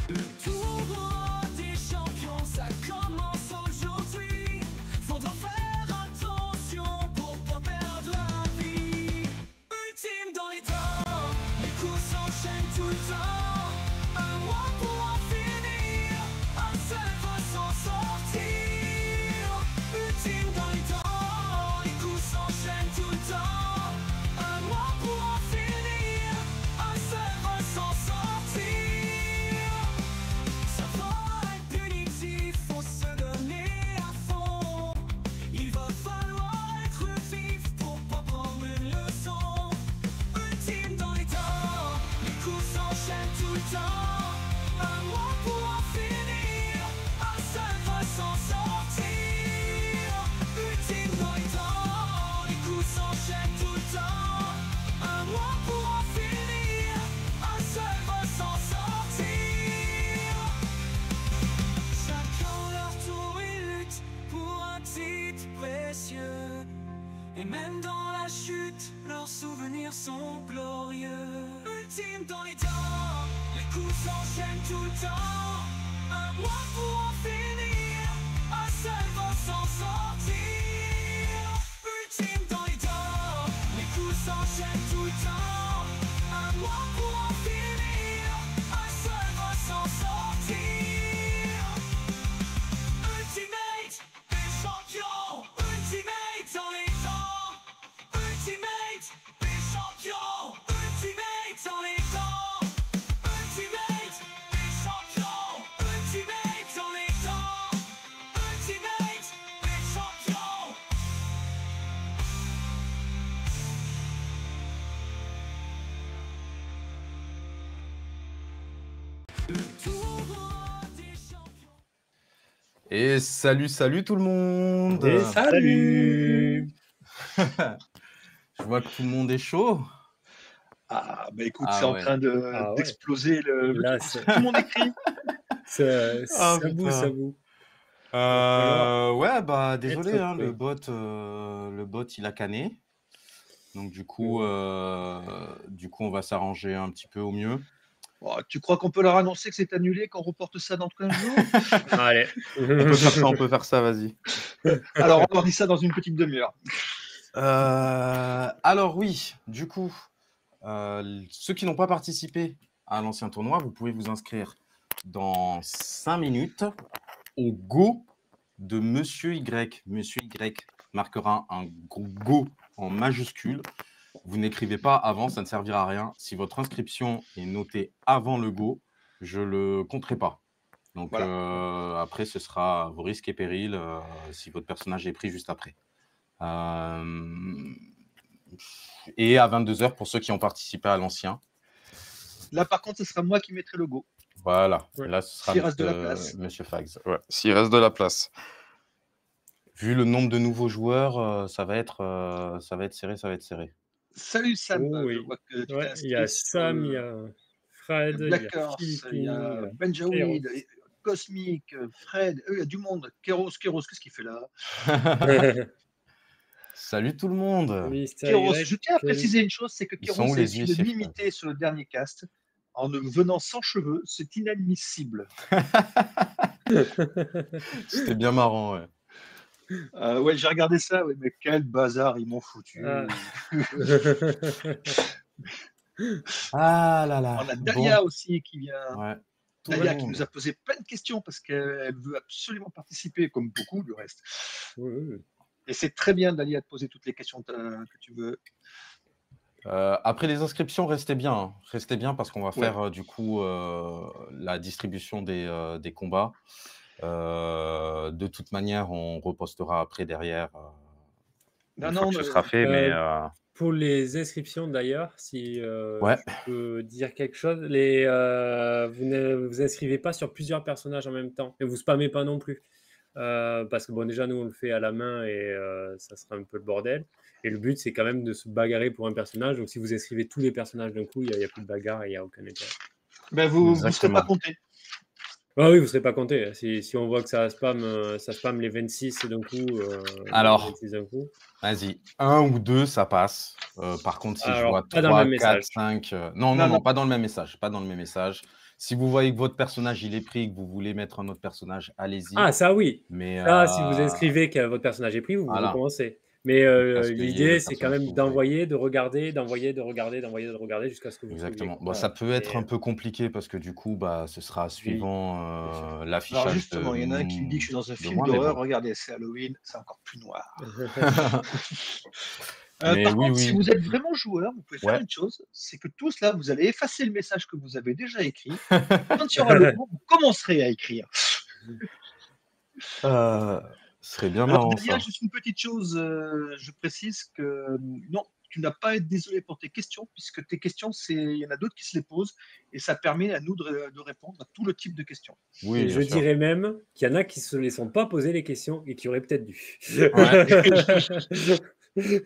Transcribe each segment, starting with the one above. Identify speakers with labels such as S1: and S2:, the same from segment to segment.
S1: Le tour des champions, ça commence aujourd'hui. Faudra faire attention pour pas perdre la vie. Ultime dans les temps, les coups s'enchaînent tout le temps. Un mois pour en finir, un seul va s'en sortir. Ultime dans les temps, les coups s'enchaînent tout le temps. Un mois pour en finir, un seul va s'en sortir. Ça va être punitif, faut se donner à fond. Il va falloir être vif pour pas prendre une leçon. Ultime dans les temps, les coups s'enchaînent tout le temps. Un mois pour en finir, un seul va s'en sortir. Ultime dans les temps, les coups s'enchaînent tout le temps. Un mois pour en finir, un seul va s'en sortir. Chacun leur tour, ils luttent pour un titre précieux. Et même dans la chute, leurs souvenirs sont glorieux. Ultime dans les temps, les coups s'enchaînent tout le temps. Un mois pour en finir, un seul va s'en sortir. Ultime dans les temps, les coups s'enchaînent tout le temps. Un mois pour en finir, un seul va s'en sortir. Ultimate, les champions. Ultimate dans les temps. Ultimate, les champions. Ultimate dans les temps. Ultimate, les champions. Ultimate dans les temps. Ultimate, les champions. Le tour des champions.
S2: Et salut tout le monde.
S3: Et salut.
S2: Je vois que tout le monde est chaud.
S4: Ah, bah écoute,
S2: Ah
S4: c'est en
S2: ouais.
S4: train
S3: Ah ouais.
S4: d'exploser le
S3: Là,
S4: truc.
S3: c'est-
S4: Tout le monde écrit.
S3: ça
S2: putain.
S3: boue, ça boue.
S2: Ouais, bah désolé,
S3: Être
S2: hein,
S3: prêt.
S2: le bot il a canné. Donc du coup, on va s'arranger un petit peu au mieux.
S4: Oh, tu crois qu'on peut leur annoncer que c'est annulé, qu'on reporte ça dans 15 jours?
S3: Allez.
S2: On peut faire ça, vas-y.
S4: Alors, on leur dit ça dans une petite demi-heure.
S2: Alors oui, du coup, ceux qui n'ont pas participé à l'ancien tournoi, vous pouvez vous inscrire dans 5 minutes au Go de Monsieur Y. Monsieur Y marquera un Go en majuscule. Vous n'écrivez pas avant, ça ne servira à rien. Si votre inscription est notée avant le Go, je ne le compterai pas. Donc après, ce sera vos risques et périls si votre personnage est pris juste après. Et à 22h pour ceux qui ont participé à l'ancien.
S4: Là, par contre, ce sera moi qui mettrai le go.
S2: Voilà.
S3: Ouais.
S2: Là, ce sera
S4: S'il reste de la place.
S2: Monsieur Fags.
S5: Ouais, s'il reste de la place.
S2: Vu le nombre de nouveaux joueurs, ça va être serré.
S4: Salut Sam.
S3: Oh, oui.
S4: Je vois que tu
S3: Ouais,
S4: t'es
S3: il y a
S4: inscrit
S3: Sam, il y
S4: sur,
S3: a Fred, il y a
S4: Black Horse, il y
S3: Philippine,
S4: a Benjaweed, Cosmic, Fred, il y a du monde. Kéros, qu'est-ce qu'il fait là?
S2: Salut tout le monde.
S3: Mister
S4: Kéros,
S3: Y,
S4: je tiens à préciser une chose, c'est que
S2: Ils sont
S4: Kéros
S2: où,
S4: a
S2: les
S4: essayé de
S2: huissiers,
S4: m'imiter sur le dernier cast en ne venant sans cheveux. C'est inadmissible.
S2: C'était bien marrant, ouais.
S4: Ouais, j'ai regardé ça, ouais, mais quel bazar ils m'ont foutu.
S3: Ah.
S2: Ah là là.
S4: On a Dalia
S2: Bon.
S4: aussi qui vient.
S2: Ouais. Tout
S4: Dalia
S2: le
S4: qui
S2: monde.
S4: nous a posé plein de questions parce qu'elle veut absolument participer, comme beaucoup du reste.
S3: Oui.
S4: Et c'est très bien, Dalia, de poser toutes les questions que tu veux.
S2: Après les inscriptions, restez bien. Hein. Restez bien parce qu'on va
S4: Ouais.
S2: faire du coup la distribution des combats. De toute manière, on repostera après derrière. Une fois que ce sera fait, mais
S3: Pour les inscriptions d'ailleurs, si
S2: ouais.
S3: je peux dire quelque chose, vous ne vous inscrivez pas sur plusieurs personnages en même temps et vous spammez pas non plus. Parce que bon, déjà nous on le fait à la main et ça sera un peu le bordel. Et le but c'est quand même de se bagarrer pour un personnage. Donc si vous inscrivez tous les personnages d'un coup, il n'y a plus de bagarre et il n'y a aucun intérêt.
S4: Ben, vous ne serez
S2: Exactement.
S4: pas compté.
S3: Ah oui, vous ne serez pas compté. Si on voit que ça spam les 26 d'un coup,
S2: Alors.
S3: les 26 d'un coup.
S2: Vas-y, 1 ou 2, ça passe. Par contre, si je vois
S3: pas dans le
S2: 3,
S3: même
S2: 4,
S3: message.
S2: 5... Non, pas dans le même message. Pas dans le même message. Si vous voyez que votre personnage il est pris et que vous voulez mettre un autre personnage, allez-y.
S3: Ah, ça oui.
S2: Mais
S3: Ça, si vous inscrivez que votre personnage est pris, vous
S2: voilà.
S3: recommencez. Mais
S2: Parce qu'il y ait
S3: l'idée,
S2: le
S3: c'est quand
S2: personnage que
S3: même
S2: vous voyez.
S3: d'envoyer, de regarder, d'envoyer, de regarder, d'envoyer, de regarder jusqu'à ce que vous trouviez.
S2: Exactement.
S3: quoi.
S2: Bon, ça
S3: Voilà.
S2: peut être
S3: Et,
S2: un peu compliqué parce que du coup, bah, ce sera suivant
S4: Alors
S2: l'affichage
S4: justement, il y en a un qui me dit que je suis dans un
S2: de
S4: film
S2: moi, mais
S4: d'horreur.
S2: bon.
S4: Regardez, c'est Halloween, c'est encore plus noir.
S2: Mais
S4: Par
S2: oui,
S4: contre, si
S2: oui.
S4: vous êtes vraiment joueur, vous pouvez faire
S2: Ouais.
S4: une chose, c'est que tous là, vous allez effacer le message que vous avez déjà écrit. Quand il y aura le mot, vous commencerez à écrire.
S2: Ce serait bien
S4: Alors,
S2: marrant
S4: Delia,
S2: ça.
S4: juste une petite chose, je précise que non, tu n'as pas à être désolé pour tes questions, puisque tes questions, il y en a d'autres qui se les posent, et ça permet à nous de répondre à tout le type de questions.
S2: Oui,
S3: et
S2: bien
S3: je
S2: sûr.
S3: dirais même qu'il y en a qui se les sont pas posé les questions et qui auraient peut-être dû.
S2: Ouais.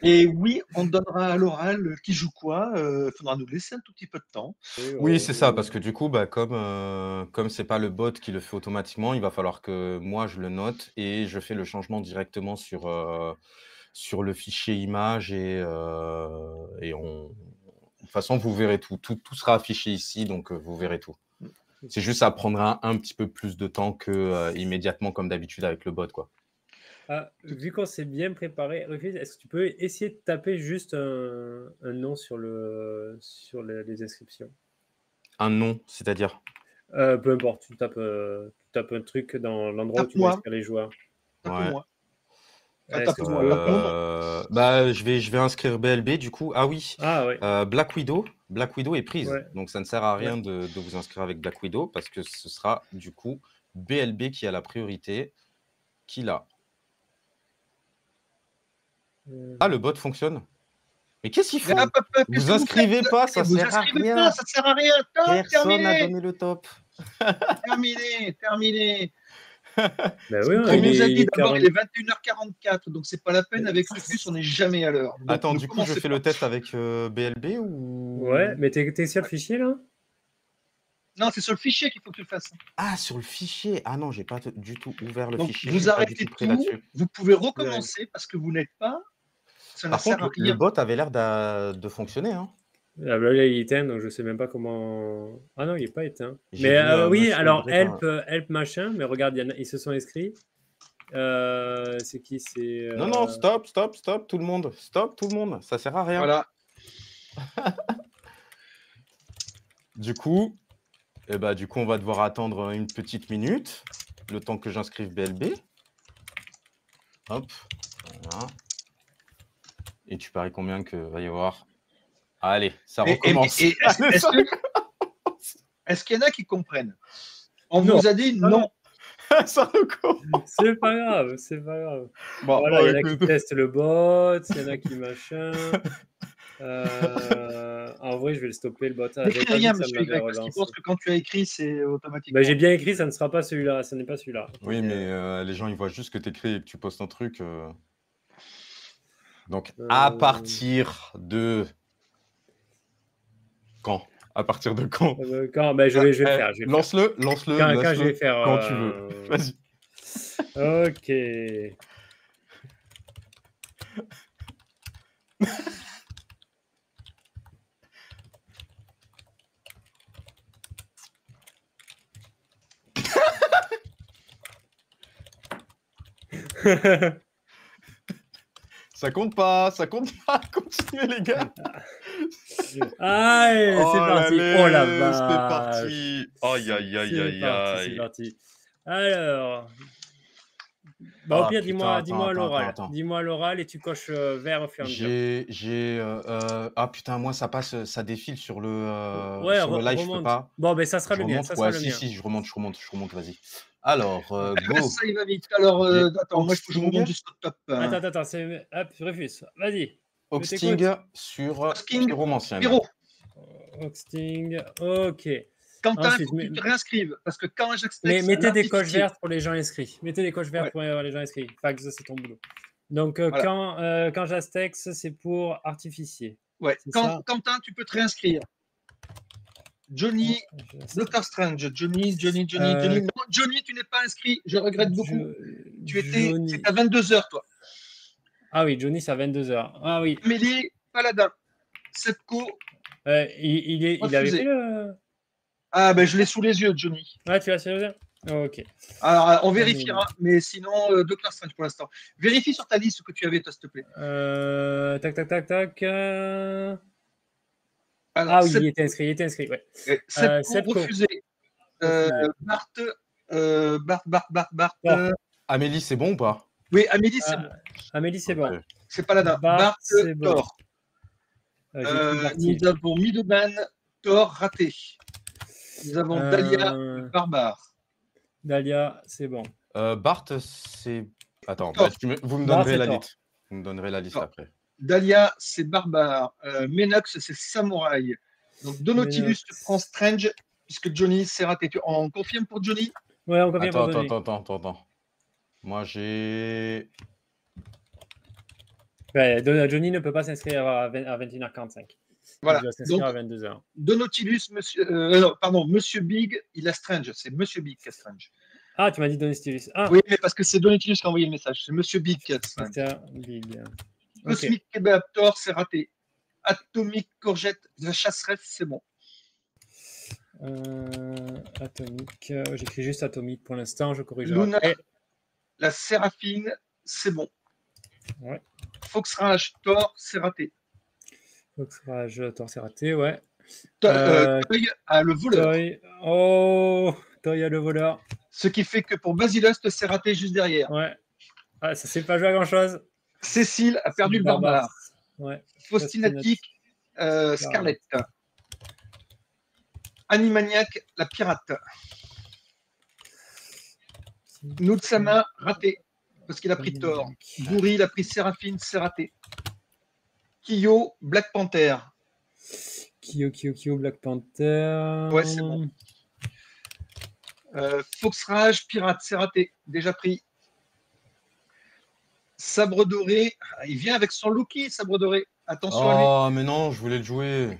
S4: Et oui, on donnera à l'oral qui joue quoi. Il faudra nous laisser un tout petit peu de temps.
S2: Oui, c'est ça, parce que du coup, bah, comme c'est pas le bot qui le fait automatiquement, il va falloir que moi je le note et je fais le changement directement sur le fichier image et de toute façon, vous verrez tout. Tout sera affiché ici, donc vous verrez tout. C'est juste, ça prendra un petit peu plus de temps que immédiatement, comme d'habitude avec le bot, quoi.
S3: Ah, vu qu'on s'est bien préparé, Rufus, est-ce que tu peux essayer de taper juste un nom sur les inscriptions?
S2: Un nom, c'est-à-dire?
S3: Peu importe, tu tapes un truc dans l'endroit où tu vas
S4: Tape-moi.
S3: inscrire les joueurs.
S2: Ouais.
S4: Tape-moi. Enfin,
S3: Est-ce que
S4: tape-moi.
S3: tu peux-
S4: Tape-moi.
S2: Bah, je vais inscrire BLB du coup. Ah oui,
S3: Ah ouais,
S2: Black Widow. Black Widow est prise.
S3: ouais.
S2: Donc ça ne sert à rien de vous inscrire avec Black Widow parce que ce sera du coup BLB qui a la priorité. Qui l'a? Ah, le bot fonctionne. Mais qu'est-ce qu'il
S4: Mais
S2: fout?
S4: hop, hop, hop, qu'est-ce
S2: Vous
S4: que
S2: inscrivez
S4: faites
S2: pas, ça
S4: Vous
S2: sert à
S4: inscrivez
S2: rien.
S4: pas, ça sert à rien. Top,
S2: Personne n'a
S4: terminé.
S2: donné le top.
S4: Terminé.
S3: Ben oui,
S4: On
S3: il
S4: nous a
S3: est
S4: dit d'abord,
S3: 40.
S4: il est 21h44, donc c'est pas la peine. Avec Rufus, on n'est jamais à l'heure. Donc,
S2: Attends,
S4: ne
S2: du coup, je
S4: commencez
S2: fais
S4: pas.
S2: le test avec BLB ou...
S3: Ouais, mais t'es sur le fichier là?
S4: Non, c'est sur le fichier qu'il faut que tu le fasses.
S2: Ah, sur le fichier. Ah non, j'ai pas du tout ouvert le
S4: Donc,
S2: fichier. Je
S4: vous
S2: suis pas du
S4: arrêtez
S2: tout prêt
S4: tout.
S2: là-dessus.
S4: Vous pouvez recommencer parce que vous n'êtes pas. Ça ne
S2: Par
S4: sert à
S2: contre, le
S4: rien.
S2: bot avait l'air de fonctionner. Hein.
S3: Ah, bah, là, il est éteint, donc je sais même pas comment. Ah non, il est pas éteint.
S2: J'ai
S3: Mais
S2: vu
S3: oui,
S2: monsieur
S3: alors
S2: Greta.
S3: help machin, mais regarde, ils se sont inscrits. C'est qui? C'est.
S2: Non, non, stop, tout le monde. Stop, tout le monde. Ça sert à rien.
S4: Voilà.
S2: Du coup, on va devoir attendre une petite minute, le temps que j'inscrive BLB. Hop, voilà. Et tu paries combien que va y avoir? Allez, ça recommence.
S4: Est-ce qu'il y en a qui comprennent? On
S3: Non.
S4: vous a dit non.
S2: Ça recommence.
S3: C'est pas grave, c'est pas grave.
S4: Bon,
S3: Voilà, il y en a
S2: écoute.
S3: qui testent le bot, il y en a qui machin. En vrai, je vais le stopper le bot. Ah, j'avais
S4: n'écris
S3: pas vu
S4: rien,
S3: que ça me
S4: monsieur
S3: l'avait
S4: Y, parce qu'il
S3: relancé.
S4: pense que quand tu as écrit, c'est automatiquement.
S3: Bah, j'ai bien écrit, ça ne sera pas celui-là, ce n'est pas celui-là.
S2: Oui, mais les gens, ils voient juste que tu écris et que tu postes un truc. Donc, à partir de... Quand? À partir de quand?
S3: Quand je vais le faire.
S2: Lance-le,
S3: Quand je vais faire.
S2: quand tu veux. Vas-y.
S3: Ok.
S2: Ça compte pas. Continuez, les gars.
S3: Allez, c'est parti. Oh la vache.
S2: C'est parti.
S3: C'est parti. Alors. Bah, au pire, dis-moi à l'oral.
S2: attends.
S3: Dis-moi à l'oral et tu coches vert au fur et à mesure.
S2: Ah putain, moi ça passe, ça défile sur le,
S3: Ouais,
S2: sur le live, je
S3: remonte.
S2: peux pas.
S3: Bon, ben ça sera le mien.
S2: Remonte,
S3: Ça sera
S2: ouais,
S3: le mien.
S2: si, je remonte, vas-y. Alors, go.
S4: Ça, il va vite. Alors, attends, moi, je remonte jusqu'au top.
S3: Attends, c'est... Hop, Rufus, vas-y.
S2: Oxting sur Pyromancien.
S4: Pyro.
S3: Oxting, ok.
S4: Quentin,
S3: Ensuite,
S4: il faut que tu te réinscrives. Parce que quand
S3: mais
S4: j'accède.
S3: mettez des coches vertes pour les gens inscrits. Mettez des coches vertes pour les gens inscrits. Fax, c'est ton boulot. Donc, voilà. Quand j'astex, c'est pour artificier.
S4: Ouais. Quentin, tu peux te réinscrire. Johnny, Doctor Strange. Johnny. Non, Johnny, tu n'es pas inscrit. Je regrette beaucoup. C'est à 22h, toi.
S3: Ah oui, Johnny, c'est à 22h. Ah oui.
S4: Amélie, Paladin. Sepco.
S3: Il avait fait le.
S4: Ah, ben je l'ai sous les yeux, Johnny.
S3: Ah, tu l'as sérieux? Ok.
S4: Alors, on vérifiera, mais sinon, Doctor Strange pour l'instant. Vérifie sur ta liste ce que tu avais, toi, s'il te plaît.
S3: Tac, tac, tac, tac.
S4: Alors,
S3: Ah oui, il était inscrit, ouais.
S4: Seppo refusé. Bart,
S2: Amélie, c'est bon ou pas?
S4: Oui, Amélie, c'est bon.
S3: Amélie, c'est bon.
S4: C'est pas là-bas. Bart,
S3: c'est bon.
S4: Thor. Nous avons Middleman, Thor, raté. Nous avons Dahlia, barbare.
S3: Dahlia, c'est bon.
S2: Bart, c'est... Attends, bah, vous me donnerez la liste. Vous me donnerez la liste après.
S4: Dahlia, c'est barbare. Menox, c'est samouraï. Donc, Donotilus prend Strange, puisque Johnny, c'est raté. On confirme pour Johnny?
S3: Ouais, on confirme pour Johnny.
S2: Attends. Moi, j'ai...
S3: Ouais, Johnny ne peut pas s'inscrire à 21h45.
S4: Voilà.
S3: Il doit s'inscrire à 22h.
S4: Donotilus, Monsieur Big, il a Strange. C'est Monsieur Big qui a Strange.
S3: Ah, tu m'as dit Donotilus. Ah.
S4: Oui, mais parce que c'est Donotilus qui a envoyé le message. C'est Monsieur Big qui a Strange.
S3: Big.
S4: Cosmic Kebab Thor, c'est raté. Atomic Courgette, la chasseresse, c'est bon.
S3: Atomic, j'écris juste Atomic pour l'instant, je corrige.
S4: Luna, la Séraphine, c'est bon.
S3: Ouais.
S4: Foxrage, Thor, c'est raté.
S3: Foxrage, Thor, c'est raté, ouais.
S4: Toy a le voleur.
S3: Toy a le voleur.
S4: Ce qui fait que pour Basilust, c'est raté juste derrière.
S3: Ouais. Ah, ça s'est pas joué à grand chose.
S4: Cécile a perdu le barbare.
S3: Ouais.
S4: Faustinatique, Scarlett. Animaniac, la pirate. Nutsama, raté. Parce qu'il a pris Thor. Gouri, il a pris Séraphine, c'est raté. Kyo, Black Panther.
S3: Kyo, Black Panther.
S4: Ouais, c'est bon. Foxrage, pirate, c'est raté. Déjà pris. Sabre doré. Il vient avec son Loki, sabre doré. Attention à lui.
S2: Oh, mais non, je voulais le jouer.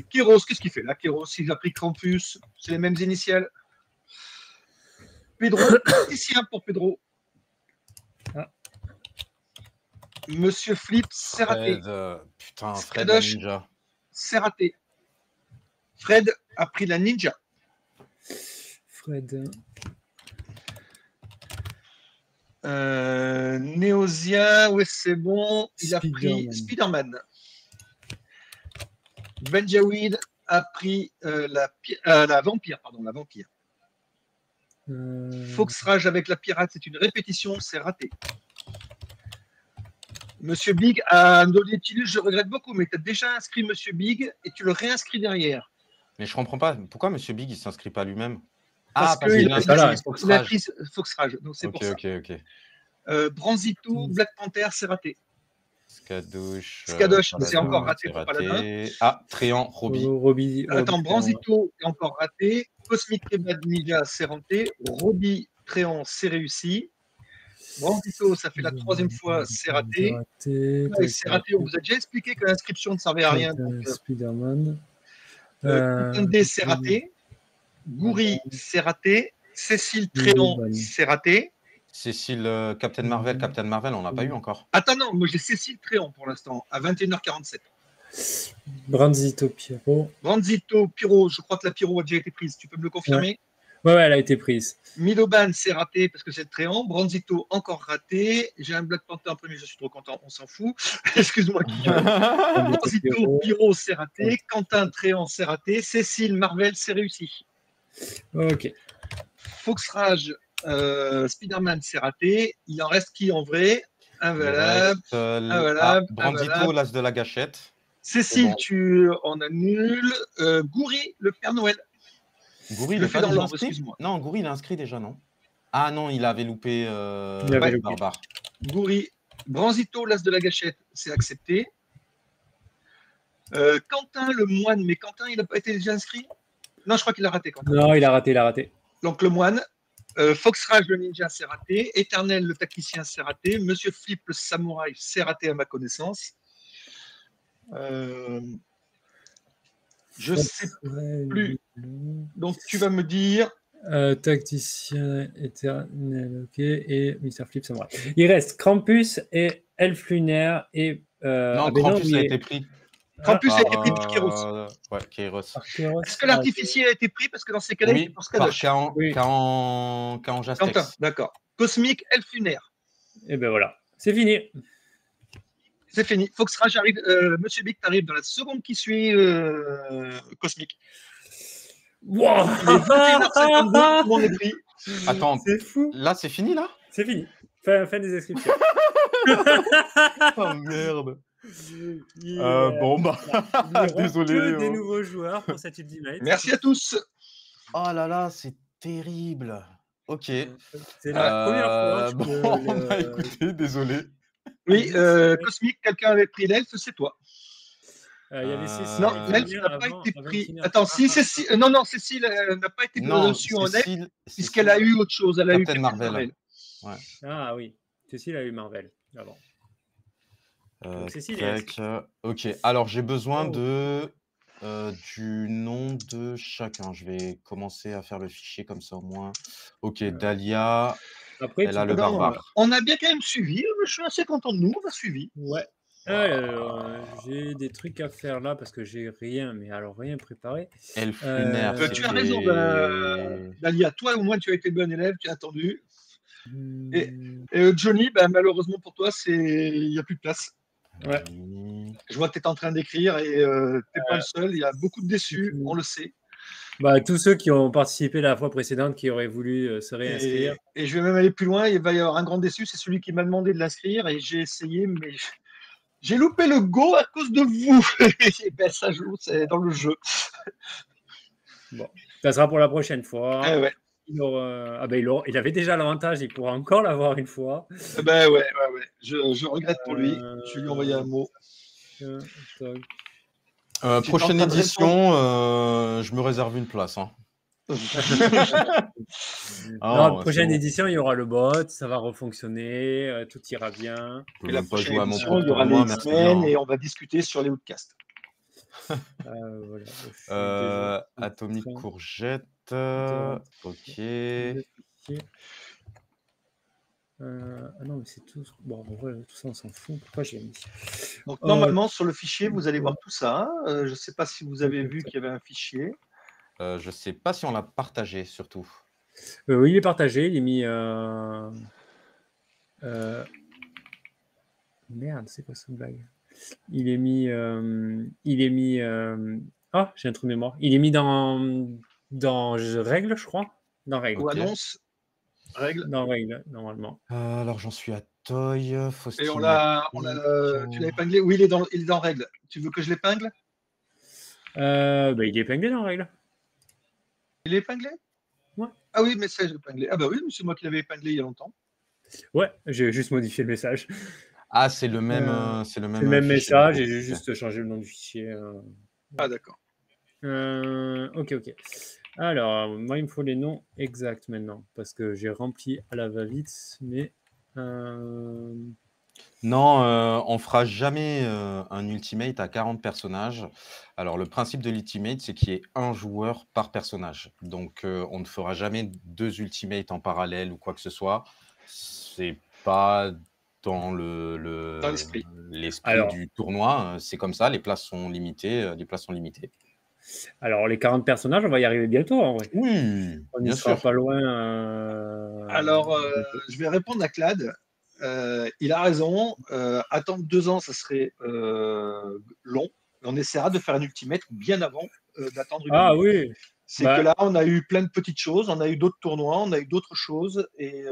S4: Kéros, qu'est-ce qu'il fait là? Kéros, il a pris Krampus. C'est les mêmes initiales. Pedro, tacticien pour Pedro. Monsieur Flip, c'est raté.
S2: Putain, Fred la ninja.
S4: C'est raté. Fred a pris la ninja.
S3: Fred.
S4: Néosien, ouais, c'est bon. Il a pris Spider-Man. Benjawid a pris la vampire, pardon, la vampire. Foxrage avec la pirate, c'est une répétition, c'est raté. Monsieur Big a donné Tilus, je regrette beaucoup, mais tu as déjà inscrit Monsieur Big et tu le réinscris derrière.
S2: Mais je comprends pas. Pourquoi Monsieur Big, il s'inscrit pas lui-même?
S4: Parce qu'il a pris Foxrage. Donc c'est pour ça.
S2: Ok.
S4: Branzito, Black Panther, c'est raté.
S2: Skadouche,
S4: c'est encore raté pour Paladin.
S2: Ah, Tréant, Roby.
S4: Attends, Branzito est encore raté. Cosmic Kebab Ninja, c'est raté. Roby, Tréant, c'est réussi. Branzito, ça fait la troisième fois, c'est raté. C'est raté. On vous a déjà expliqué que l'inscription ne servait à rien.
S3: Spider-Man.
S4: Kutende, c'est raté. Gouri, c'est raté. Cécile Tréant, c'est raté.
S2: Cécile, Captain Marvel, on n'a pas eu encore.
S4: Attends, non, moi j'ai Cécile Tréant pour l'instant, à 21h47.
S3: Branzito Pyro,
S4: je crois que la Pyro a déjà été prise. Tu peux me le confirmer?
S3: Ouais, elle a été prise.
S4: Miloban, c'est raté parce que c'est Tréant. Branzito, encore raté. J'ai un Black Panther en premier, je suis trop content, on s'en fout. Excuse-moi. Branzito, Pyro, c'est raté. Quentin, Tréant, c'est raté. Cécile, Marvel, c'est réussi.
S3: Ok.
S4: Foxrage, Spider-Man, c'est raté. Il en reste qui en vrai? Invalable.
S2: Branzito, l'as de la gâchette.
S4: Cécile, tu en annules. Gouri, le Père Noël.
S2: Gouri, il est pas dans l'ordre, excuse-moi. Non, Gouri, il est inscrit déjà, non? Ah non, il avait loupé Barbare.
S4: Gouri, Branzito, l'as de la gâchette, c'est accepté. Quentin, le moine, mais Quentin, il n'a pas été déjà inscrit? Non, je crois qu'il a raté. Quentin.
S3: Non, il a raté.
S4: Donc le moine. Foxrage, le ninja, c'est raté. Éternel, le tacticien, c'est raté. Monsieur Flip, le samouraï, c'est raté à ma connaissance. Je sais plus. Donc tu vas me dire.
S3: Tacticien, éternel, ok. Et Mr. Flip, samouraï. Il reste Krampus et Elf lunaire et.
S2: Non, Krampus a été pris.
S4: Krampus a été pris par Kéros.
S2: Ouais, Kairos.
S4: Est-ce que l'artificier a été pris? Parce que dans ces cas-là, il
S2: Oui,
S4: est pour
S2: par
S4: Skadosh.
S2: Kaon
S3: Oui.
S4: Quentin,
S2: Jastex.
S4: d'accord. Cosmique, Elfunaire.
S3: Et ben voilà, c'est fini.
S4: C'est fini. Foxrage arrive. Monsieur Big, t'arrives dans la seconde qui suit Cosmique.
S3: Wow.
S4: Il est 21h52, tout le monde est pris.
S2: Attends,
S3: C'est fou.
S2: là, c'est fini, là?
S3: C'est fini. Fin des inscriptions.
S2: Oh merde.
S3: Il
S2: Bon, bah,
S3: n'y aura
S2: désolé.
S3: que des
S2: oh.
S3: nouveaux joueurs pour cette Ultimate.
S4: Merci à tous.
S2: Oh là là, c'est terrible. Ok.
S3: C'est la première fois
S2: Bon,
S3: que
S2: on a écouté, désolé.
S4: Oui, Cosmique, quelqu'un avait pris l'elfe, c'est toi.
S3: il y avait Cécile.
S4: Non,
S3: qui
S4: l'elfe
S3: venait
S4: n'a pas
S3: avant-
S4: été
S3: avant
S4: pris.
S3: Tina.
S4: Attends, si Cécile. Non, Cécile n'a pas été
S2: Non,
S4: reçue en elfe,
S2: Cécile,
S4: puisqu'elle a eu autre chose. Elle a eu
S2: Captain Marvel.
S3: Ah oui, Cécile a eu Marvel avant. Donc, Cécile est
S2: tac, ok, alors j'ai besoin
S3: Oh.
S2: du nom de chacun. Je vais commencer à faire le fichier comme ça au moins. Ok, Dahlia,
S3: Après,
S2: elle a le
S4: Non,
S2: barbare.
S4: on a bien quand même suivi. Je suis assez content de nous. On a suivi.
S3: Ouais. Alors, j'ai des trucs à faire là parce que j'ai rien, mais alors rien préparé.
S2: Elfe lunaire,
S4: Tu as raison, Dalia. Toi, au moins, tu as été bon élève. Tu as attendu. Et Johnny, malheureusement pour toi, il n'y a plus de place.
S3: Ouais.
S4: Je vois que tu es en train d'écrire et tu n'es pas le seul. Il y a beaucoup de déçus, on le sait.
S3: Bah, tous ceux qui ont participé la fois précédente qui auraient voulu se réinscrire.
S4: Et je vais même aller plus loin. Il va y avoir un grand déçu. C'est celui qui m'a demandé de l'inscrire et j'ai essayé, mais j'ai loupé le go à cause de vous. Et ça joue, c'est dans le jeu.
S3: Bon, ça sera pour la prochaine fois.
S4: Ouais.
S3: Il avait déjà l'avantage, il pourra encore l'avoir une fois.
S4: Ouais. Je regrette pour lui. Je vais lui envoyer un mot.
S2: Prochaine édition, je me réserve une place. Hein.
S3: Prochaine édition, il y aura le bot, ça va refonctionner, tout ira bien.
S4: Et la prochaine édition, il y aura les X-Men et on va discuter sur les outcasts.
S2: Atomique courgette. Ok.
S3: Non, mais c'est tout. Bon, voilà, tout ça, on s'en fout. Pourquoi j'ai mis
S4: Donc, normalement, sur le fichier, vous allez voir tout ça. Je ne sais pas si vous avez vu qu'il y avait un fichier.
S2: Je ne sais pas si on l'a partagé, surtout.
S3: Oui, il est partagé. Il est mis. Merde, c'est quoi cette blague? Il est mis. Ah, j'ai un trou de mémoire. Il est mis dans règles, je crois. Dans règles.
S4: Ou annonce. Règles.
S3: Dans règles, normalement.
S2: Alors, j'en suis à Toy.
S4: Et tu l'as épinglé? Oui, il est dans règles. Tu veux que je l'épingle?
S3: Il est épinglé dans règles.
S4: Il est épinglé?
S3: Ouais.
S4: Ah oui, message épinglé. Ah bah oui, c'est moi qui l'avais épinglé il y a longtemps.
S3: Ouais, j'ai juste modifié le message.
S2: Ah, c'est le même,
S3: message et j'ai juste changé le nom du fichier.
S4: Ah d'accord.
S3: Ok. Alors, moi, il me faut les noms exacts maintenant parce que j'ai rempli à la va-vite, mais.
S2: Non, on fera jamais un ultimate à 40 personnages. Alors, le principe de l'ultimate, c'est qu'il y ait un joueur par personnage. Donc, on ne fera jamais 2 ultimates en parallèle ou quoi que ce soit. C'est pas dans l'esprit du tournoi. C'est comme ça, les places sont limitées.
S3: Alors, les 40 personnages, on va y arriver bientôt, en vrai.
S2: Oui,
S3: on n'y sera pas loin.
S4: Alors, je vais répondre à Clad. Il a raison. Attendre 2 ans, ça serait long. On essaiera de faire un ultimate bien avant d'attendre une année.
S3: Oui.
S4: C'est que là, on a eu plein de petites choses, on a eu d'autres tournois, on a eu d'autres choses et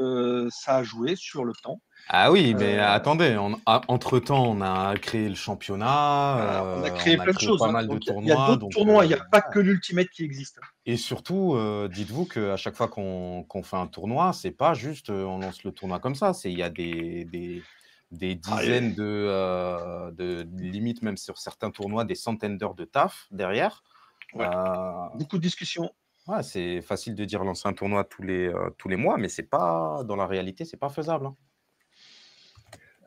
S4: ça a joué sur le temps.
S2: Ah oui, mais attendez, entre-temps, on a créé le championnat.
S4: On a créé plein de choses.
S2: Pas mal de tournois.
S4: Il y a d'autres tournois, il n'y a pas que l'ultimate qui existe.
S2: Et surtout, dites-vous qu'à chaque fois qu'on fait un tournoi, c'est pas juste on lance le tournoi comme ça. Il y a des dizaines de limites, même sur certains tournois, des centaines d'heures de taf derrière.
S4: Ouais. Beaucoup de discussions.
S2: Ouais, c'est facile de dire lancer un tournoi tous les mois, mais c'est pas dans la réalité, c'est pas faisable. Hein.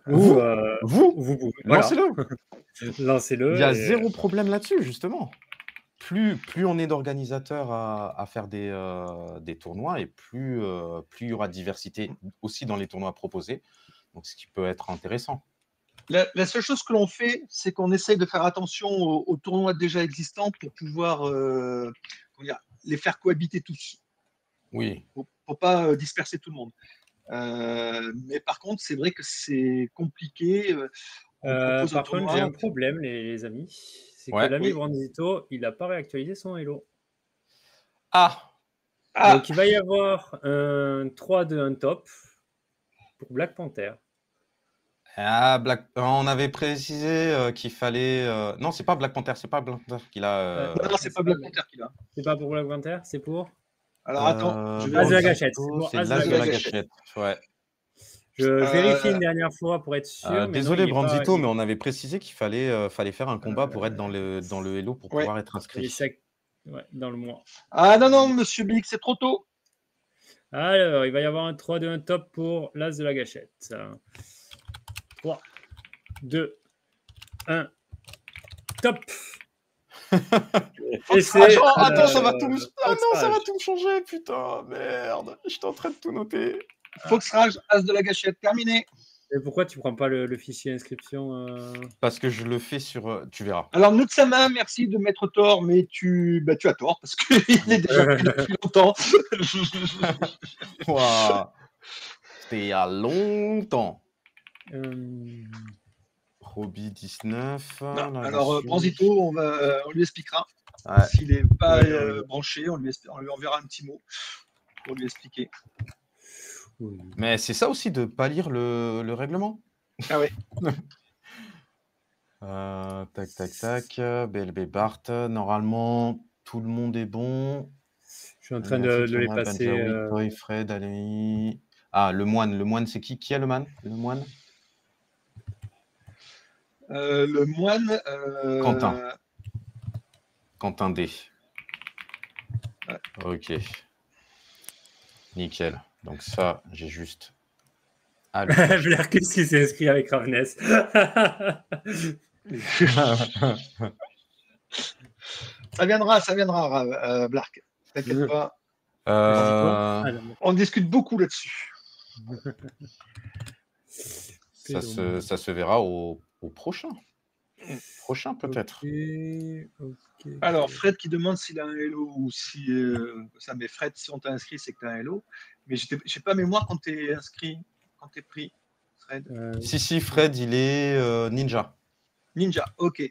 S2: Vous pouvez. Lancez-le.
S3: Lancez-le.
S2: Il y a zéro problème là-dessus, justement. Plus on est d'organisateurs à faire des tournois et plus il y aura de diversité aussi dans les tournois proposés. Donc, ce qui peut être intéressant.
S4: La seule chose que l'on fait, c'est qu'on essaye de faire attention aux tournois déjà existants pour pouvoir comment dire, les faire cohabiter tous,
S2: Oui.
S4: pour ne pas disperser tout le monde. Mais par contre, c'est vrai que c'est compliqué. On propose un
S3: Par contre, j'ai
S4: tournoi.
S3: un problème, les amis. C'est que
S2: Ouais.
S3: l'ami
S4: Oui.
S3: Branzito, il n'a pas réactualisé son Hello.
S2: Ah,
S4: Ah,
S3: Donc, il va y avoir un 3-2-1 top pour Black Panther.
S2: On avait précisé qu'il fallait. Non, c'est pas Black Panther, c'est pas Black Panther qu'il a.
S4: non, c'est pas Black Panther qui l'a.
S3: C'est pas pour Black Panther, c'est pour
S4: Alors attends, je vais
S3: As de la
S4: vérifier.
S3: gâchette. C'est pour
S2: C'est
S3: As de
S2: l'As
S3: la
S2: de la
S3: gâchette.
S2: gâchette. Ouais.
S3: Je vérifie une dernière fois pour être sûr. mais
S2: Désolé,
S3: non, il est pas-
S2: Branzito,
S3: il-
S2: mais on avait précisé qu'il fallait faire un combat pour être dans le Hello pour
S4: Ouais.
S2: pouvoir être
S3: il
S2: inscrit.
S3: est sec. Ouais, dans le mois.
S4: Ah non, non, monsieur Big, c'est trop tôt.
S3: Alors, il va y avoir un 3-2-1 top pour l'As de la gâchette. 3, 2, 1, top. Et c'est,
S2: Attends, ça va tout. Ah non, ça va
S3: Foxrage.
S2: tout changer, putain, merde. J'étais en train de tout noter.
S4: Foxrage, As de la gâchette, terminé.
S3: Et pourquoi tu prends pas le fichier inscription
S2: Parce que je le fais sur. Tu verras.
S4: Alors, Nutsama, merci de mettre tort, mais tu as tort parce qu'il est déjà pris depuis longtemps.
S2: Ouah. C'était il y a longtemps. Roby 19.
S4: Non,
S2: là,
S4: alors,
S2: dessus.
S4: Branzito, on lui expliquera.
S2: Ouais.
S4: S'il n'est pas
S3: Ouais.
S4: branché, on lui enverra un petit mot pour lui expliquer.
S3: Oui.
S2: Mais c'est ça aussi de pas lire le règlement.
S4: Ah ouais.
S2: Tac, tac, tac. BLB Bart. Normalement, tout le monde est bon.
S3: Je suis en train de les passer.
S2: Benjaoui, Toy, Fred, Ali. Ah, le moine. Le moine, c'est qui? Qui est le moine? Le moine?
S4: Le moine.
S2: Quentin. Quentin D.
S4: Ouais.
S2: Ok. Nickel. Donc ça, j'ai juste. Ah,
S3: Blerkus qui s'est inscrit avec Ravnes.
S4: Ça viendra, Blark. T'inquiète pas. On discute beaucoup là-dessus.
S2: ça se verra au prochain. Prochain, peut-être.
S3: Ok.
S4: Alors, Fred qui demande s'il a un Hello ou si. Ça, mais Fred, si on t'a inscrit, c'est que tu as un Hello. Mais je n'ai pas mémoire quand tu es inscrit, quand tu es pris, Fred.
S2: Si, Fred, il est ninja.
S4: Ninja, ok.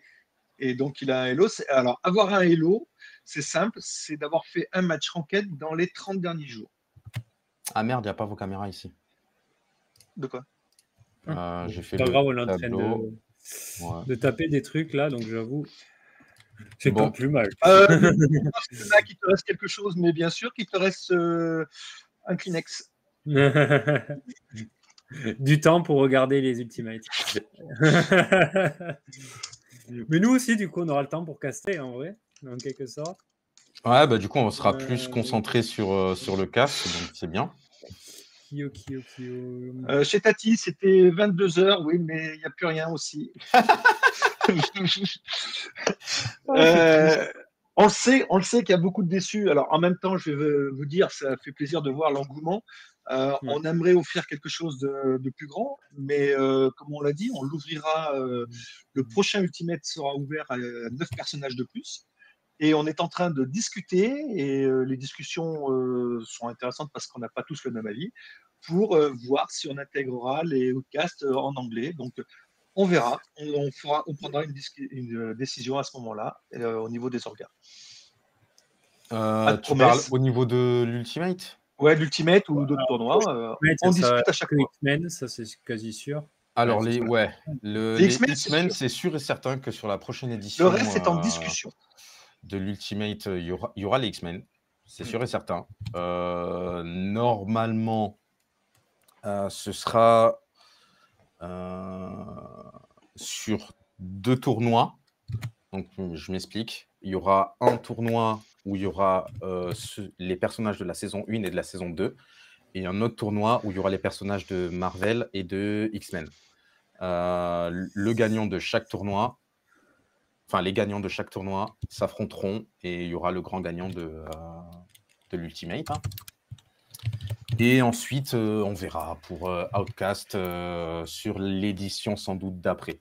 S4: Et donc, il a un Hello. Alors, avoir un Hello, c'est simple, c'est d'avoir fait un match ranked dans les 30 derniers jours.
S2: Ah merde, il n'y a pas vos caméras ici.
S4: De quoi?
S2: J'ai fait
S3: pas
S2: le
S3: grave, on est en train
S2: tableau.
S3: de taper des trucs là, donc j'avoue, c'est
S2: Bon.
S3: pas plus mal.
S4: Parce que là, qu'il te reste quelque chose, mais bien sûr qu'il te reste un Kleenex.
S3: Du temps pour regarder les Ultimates. Mais nous aussi, du coup, on aura le temps pour caster, en vrai, en quelque sorte.
S2: Ouais, bah du coup, on sera plus concentré sur le casque, donc c'est bien.
S4: Chez Tati, c'était 22h, oui, mais il n'y a plus rien aussi. On le sait qu'il y a beaucoup de déçus. Alors, en même temps, je vais vous dire, ça fait plaisir de voir l'engouement. On aimerait offrir quelque chose de plus grand, mais comme on l'a dit, on l'ouvrira. Le prochain Ultimate sera ouvert à 9 personnages de plus. Et on est en train de discuter, et les discussions sont intéressantes parce qu'on n'a pas tous le même avis, pour voir si on intégrera les outcasts en anglais. Donc, on verra. On prendra une décision à ce moment-là au niveau des organes.
S2: Tu parles au niveau de l'Ultimate?
S4: Ouais, l'Ultimate ou d'autres tournois. On discute à chaque fois.
S3: X-Men, ça c'est quasi sûr.
S2: Alors, les X-Men,
S4: sûr.
S2: c'est sûr et certain que sur la prochaine édition.
S4: Le reste, c'est en discussion.
S2: De l'Ultimate, il y aura les X-Men, c'est sûr et certain. Normalement, ce sera sur 2 tournois. Donc, je m'explique. Il y aura un tournoi où il y aura les personnages de la saison 1 et de la saison 2. Et un autre tournoi où il y aura les personnages de Marvel et de X-Men. Le gagnant de chaque tournoi, les gagnants de chaque tournoi s'affronteront et il y aura le grand gagnant de l'Ultimate. Et ensuite, on verra pour Outcast sur l'édition sans doute d'après.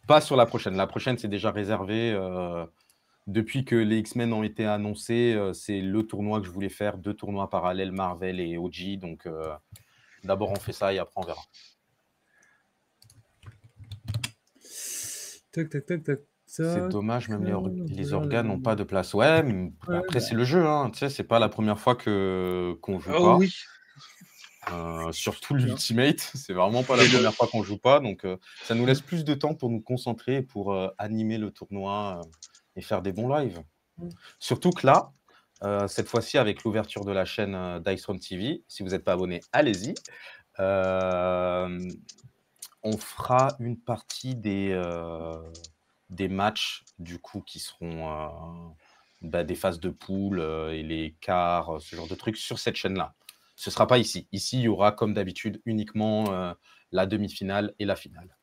S2: Pas sur la prochaine. La prochaine, c'est déjà réservé. Depuis que les X-Men ont été annoncés, c'est le tournoi que je voulais faire. 2 tournois parallèles, Marvel et OG. Donc, d'abord, on fait ça et après, on verra.
S3: Tac, tac, tac, tac.
S2: C'est dommage, même les organes n'ont pas de place. Ouais, mais après, c'est le jeu. Hein. Tu sais, c'est pas la première fois qu'on joue pas.
S4: Oui.
S2: Surtout l'Ultimate, c'est vraiment pas la première fois qu'on joue pas. Donc, ça nous laisse plus de temps pour nous concentrer et pour animer le tournoi et faire des bons lives. Surtout que là, cette fois-ci, avec l'ouverture de la chaîne Dice Throne TV, si vous n'êtes pas abonné, allez-y. On fera une partie des matchs du coup qui seront des phases de poule et les quarts, ce genre de trucs sur cette chaîne-là. Ce ne sera pas ici. Ici, il y aura comme d'habitude uniquement la demi-finale et la finale.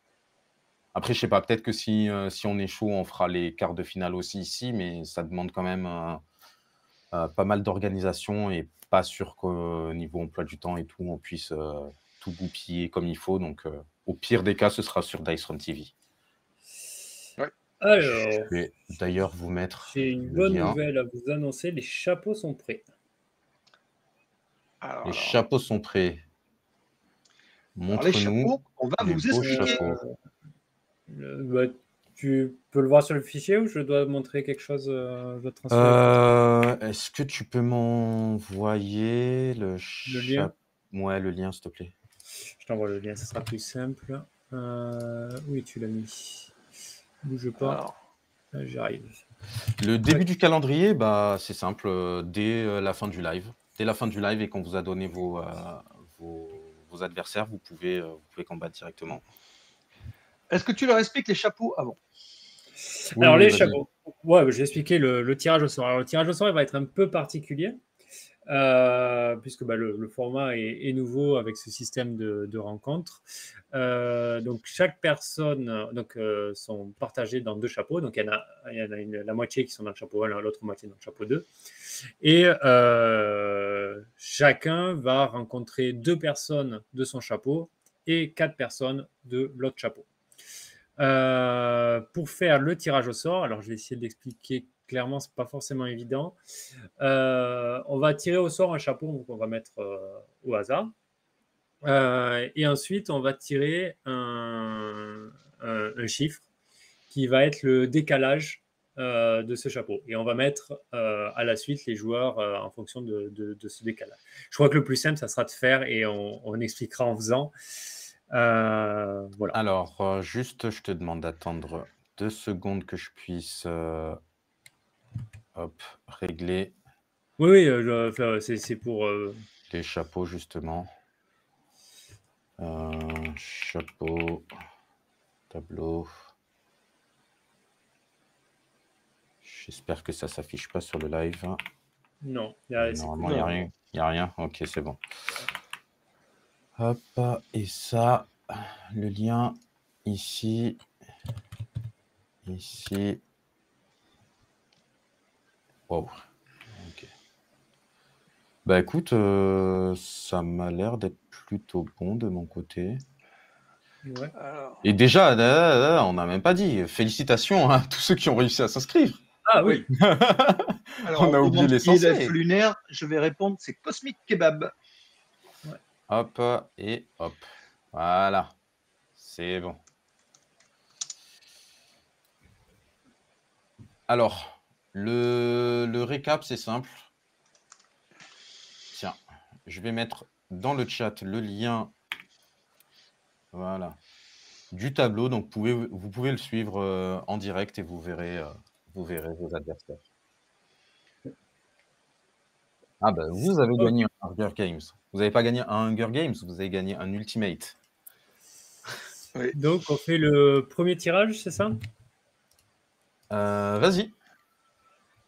S2: Après, je ne sais pas, peut-être que si on est chaud, on fera les quarts de finale aussi ici, mais ça demande quand même pas mal d'organisation et pas sûr qu'au niveau emploi du temps et tout, on puisse tout goupiller comme il faut. Donc, au pire des cas, ce sera sur Dice Throne TV.
S3: Alors,
S2: je vais d'ailleurs vous mettre.
S3: J'ai une bonne nouvelle à vous annoncer. Les chapeaux sont prêts.
S2: Les chapeaux sont prêts. Montre-nous.
S4: On va vous expliquer.
S3: Tu peux le voir sur le fichier ou je dois montrer quelque chose de
S2: Est-ce que tu peux m'envoyer le
S3: lien?
S2: Ouais, le lien, s'il te plaît.
S3: Je t'envoie le lien, ce sera plus simple. Oui, tu l'as mis. Bouge pas. J'arrive.
S2: Le début du calendrier, c'est simple. Dès la fin du live. Dès la fin du live et qu'on vous a donné vos adversaires, vous pouvez combattre directement.
S4: Est-ce que tu leur expliques les chapeaux avant?
S3: Oui, alors, les chapeaux. Ouais, je vais expliquer le tirage au sort. Alors, le tirage au sort, il va être un peu particulier. Puisque le format est nouveau avec ce système de rencontres. Donc, chaque personne sont partagées dans 2 chapeaux. Donc, il y en a la moitié qui sont dans le chapeau 1, l'autre moitié dans le chapeau 2. Et chacun va rencontrer 2 personnes de son chapeau et 4 personnes de l'autre chapeau. Pour faire le tirage au sort, alors je vais essayer d'expliquer clairement, c'est pas forcément évident. On va tirer au sort un chapeau qu'on va mettre au hasard. Et ensuite, on va tirer un chiffre qui va être le décalage de ce chapeau. Et on va mettre à la suite les joueurs en fonction de ce décalage. Je crois que le plus simple, ça sera de faire et on expliquera en faisant. Voilà.
S2: Alors, juste, je te demande d'attendre 2 secondes que je puisse régler.
S3: Oui, c'est pour...
S2: les chapeaux, justement. Chapeau, tableau. J'espère que ça ne s'affiche pas sur le live.
S3: Non,
S2: normalement, il n'y a rien. Ok, c'est bon. Hop, et ça, le lien ici, ici. Wow. Ok. Écoute, ça m'a l'air d'être plutôt bon de mon côté.
S3: Ouais.
S2: Et déjà, on n'a même pas dit. Félicitations à tous ceux qui ont réussi à s'inscrire.
S3: Ah oui.
S4: Alors,
S2: on a oublié l'essentiel.
S4: Lunaire, je vais répondre, c'est Cosmic Kebab.
S2: Ouais. Hop, et hop. Voilà. C'est bon. Alors, le récap, c'est simple. Tiens, je vais mettre dans le chat le lien du tableau. Donc, vous pouvez le suivre en direct et vous verrez vos adversaires. Ah vous avez gagné un Hunger Games. Vous n'avez pas gagné un Hunger Games, vous avez gagné un Ultimate.
S3: Oui. Donc, on fait le premier tirage, c'est ça?
S2: Vas-y.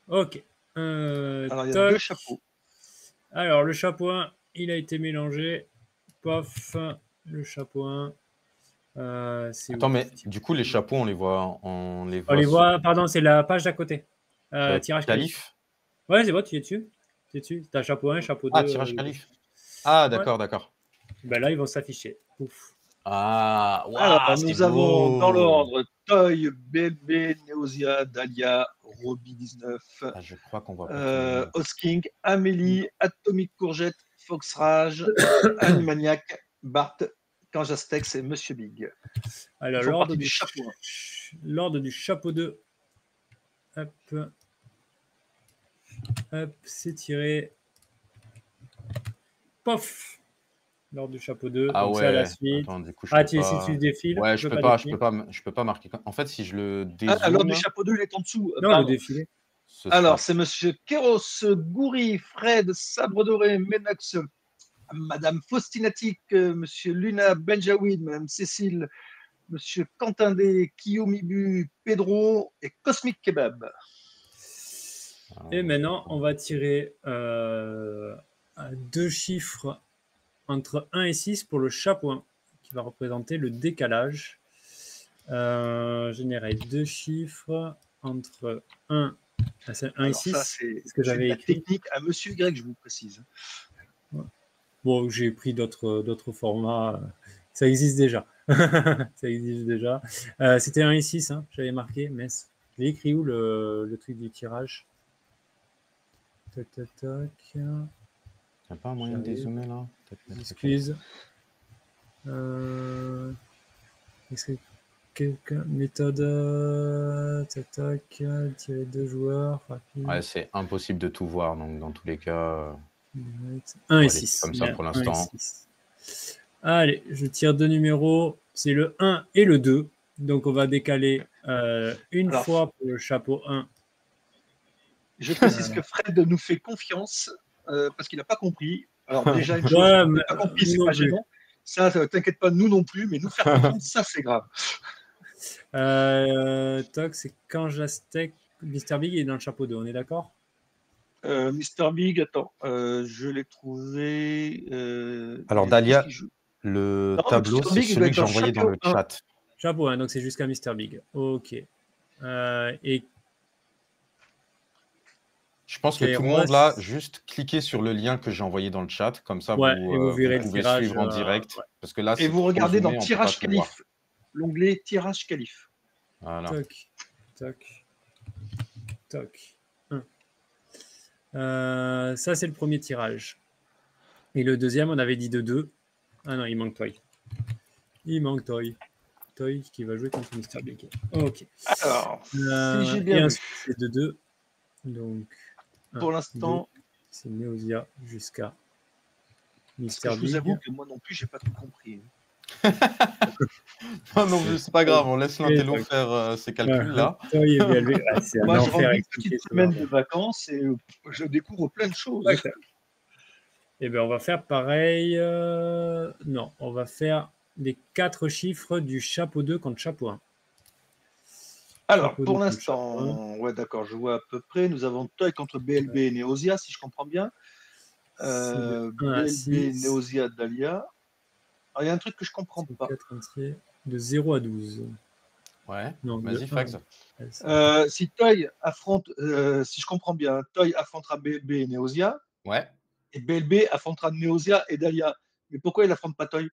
S3: Ok.
S4: Alors, il y a 2 chapeaux.
S3: Alors, le chapeau 1, il a été mélangé. Pof, le chapeau 1.
S2: Attends, mais du coup, les chapeaux, on les voit.
S3: Pardon, c'est la page d'à côté. Tirage
S2: Calife.
S3: Ouais, c'est bon, tu es dessus. Tu es dessus. Tu as chapeau 1, chapeau 2.
S2: Tirage calife. Ah, d'accord, d'accord.
S3: Ben là, ils vont s'afficher. Ouf.
S2: Ah,
S4: Alors,
S2: waouh, c'est
S4: nous avons dans
S2: beau.
S4: l'ordre Toy, BLB, Neosia, Dahlia, Roby 19,
S2: Ah, je crois qu'on voit pas tout le monde.
S4: Osking, Amélie, Atomic Courgette, Fox Rage, Animaniac, Bart, Kanjastex et Monsieur Big.
S3: Alors,
S4: Ils font
S3: l'ordre
S4: partie
S3: du
S4: du chapeau 1.
S3: L'ordre du chapeau 2. Hop. Hop, c'est tiré. Pof. L'ordre du chapeau 2.
S2: Ah
S3: Donc, c'est à la
S2: ouais,
S3: suite.
S2: attends, du coup, je
S3: Ah,
S2: peux
S3: si
S2: pas.
S3: tu défiles,
S2: Ouais,
S3: tu peux pas défiler.
S2: je peux pas marquer. En fait, si je le
S4: Ah, l'ordre
S2: dézoome,
S4: du chapeau 2, il est en dessous.
S3: Non,
S4: Pardon.
S3: le défilé.
S2: ce
S4: Alors,
S2: sera.
S4: c'est Monsieur Kéros, Goury, Fred, Sabre Doré, Ménox, Madame Faustinatique, Monsieur Luna Benjaoui, Madame Cécile, Monsieur Quentin D, Kiyomibu, Pedro et Cosmic Kebab.
S3: Et maintenant, on va tirer 2 chiffres entre 1 et 6 pour le chapeau 1, qui va représenter le décalage. Générer 2 chiffres entre 1, et 6.
S4: Alors ça, c'est
S3: ce que j'avais
S4: de la
S3: écrit.
S4: technique à Monsieur Y, je vous précise.
S3: Bon, j'ai pris d'autres formats. Ça existe déjà. Ça existe déjà. C'était 1 et 6, hein, j'avais marqué, mais j'ai écrit où le truc du tirage? Tac, tac, tac.
S2: Il n'y a pas un moyen de dézoomer là?
S3: Excuse. Est-ce que quelqu'un. Méthode. Tac, tac. Tirer 2 joueurs. Rapide.
S2: Ouais, c'est impossible de tout voir, donc dans tous les cas.
S3: 1 et
S2: allez,
S3: 6.
S2: comme ça pour l'instant.
S3: Allez, je tire 2 numéros. C'est le 1 et le 2. Donc, on va décaler une fois pour le chapeau 1.
S4: Je précise que Fred nous fait confiance parce qu'il n'a pas compris. Alors déjà, une chose,
S3: Ouais,
S4: il n'a pas compris, c'est
S3: non
S4: pas
S3: plus.
S4: gênant. Ça, t'inquiète pas, nous non plus, mais nous faire confiance, ça, c'est grave.
S3: Toc, c'est quand Jastec. Mr. Big est dans le chapeau 2, on est d'accord?
S4: Mr. Big, attends, je l'ai trouvé.
S2: Alors,
S4: il est-
S2: Dahlia,
S4: qu'est-ce qu'il joue
S2: le
S4: Non,
S2: tableau,
S4: Mr.
S2: c'est
S4: Big, il doit
S2: celui
S4: être
S2: que j'ai
S4: dans
S2: envoyé dans le
S4: chapeau 1.
S2: chat.
S3: Chapeau 1, donc c'est jusqu'à Mr. Big. Ok. Et
S2: Je pense que tout le monde là, juste cliquez sur le lien que j'ai envoyé dans le chat, comme ça
S3: ouais, et vous verrez
S2: vous
S3: le
S2: pouvez
S3: tirage,
S2: suivre en direct.
S3: ouais.
S2: Parce que là,
S4: Et
S2: c'est
S4: vous
S2: trop
S4: regardez dans
S2: zoomé, on peut pas
S4: Tirage
S2: tout voir.
S4: Qualif, l'onglet Tirage Qualif.
S2: Voilà.
S3: Toc, toc, toc. 1. Ça, c'est le premier tirage. Et le deuxième, on avait dit de 2. Ah non, il manque Toy. Il manque Toy. Toy qui va jouer contre Mr. Big. Ok.
S4: Alors, si j'ai
S3: Et
S4: bien vu,
S3: ensuite, c'est de 2. Donc,
S4: pour l'instant,
S3: c'est Neosia jusqu'à
S4: parce que
S3: Mr.
S4: je vous
S3: Big.
S4: avoue que moi non plus, j'ai pas tout compris.
S2: Non, non, c'est pas grave, on laisse l'intello faire ses calculs là.
S3: Toy et BLV. C'est un
S4: Moi, je
S3: enfer
S4: rentre
S3: à
S4: une
S3: expliquer
S4: petite
S3: ce
S4: semaine
S3: bordel.
S4: de vacances et je découvre plein de choses.
S3: Eh bien, on va faire pareil. Non, on va faire les 4 chiffres du chapeau 2 contre chapeau 1.
S4: Alors,
S3: Chapeau
S4: pour
S3: 2 contre
S4: l'instant, ouais, d'accord, je vois à peu près. Nous avons Toy contre BLB et Neosia, si je comprends bien.
S3: de 1 à
S4: BLB,
S3: 6.
S4: Neosia, Dahlia. Alors, il y a un truc que je comprends
S3: C'est
S4: pas.
S3: 4 entiers de 0 à 12.
S2: Ouais,
S3: Non,
S2: vas-y, Fax.
S4: Si Toy affronte, si je comprends bien, Toy affrontera BLB et Neosia,
S2: Ouais.
S4: et BLB affrontera Neosia et Dahlia. Mais pourquoi il n'affronte pas Toy?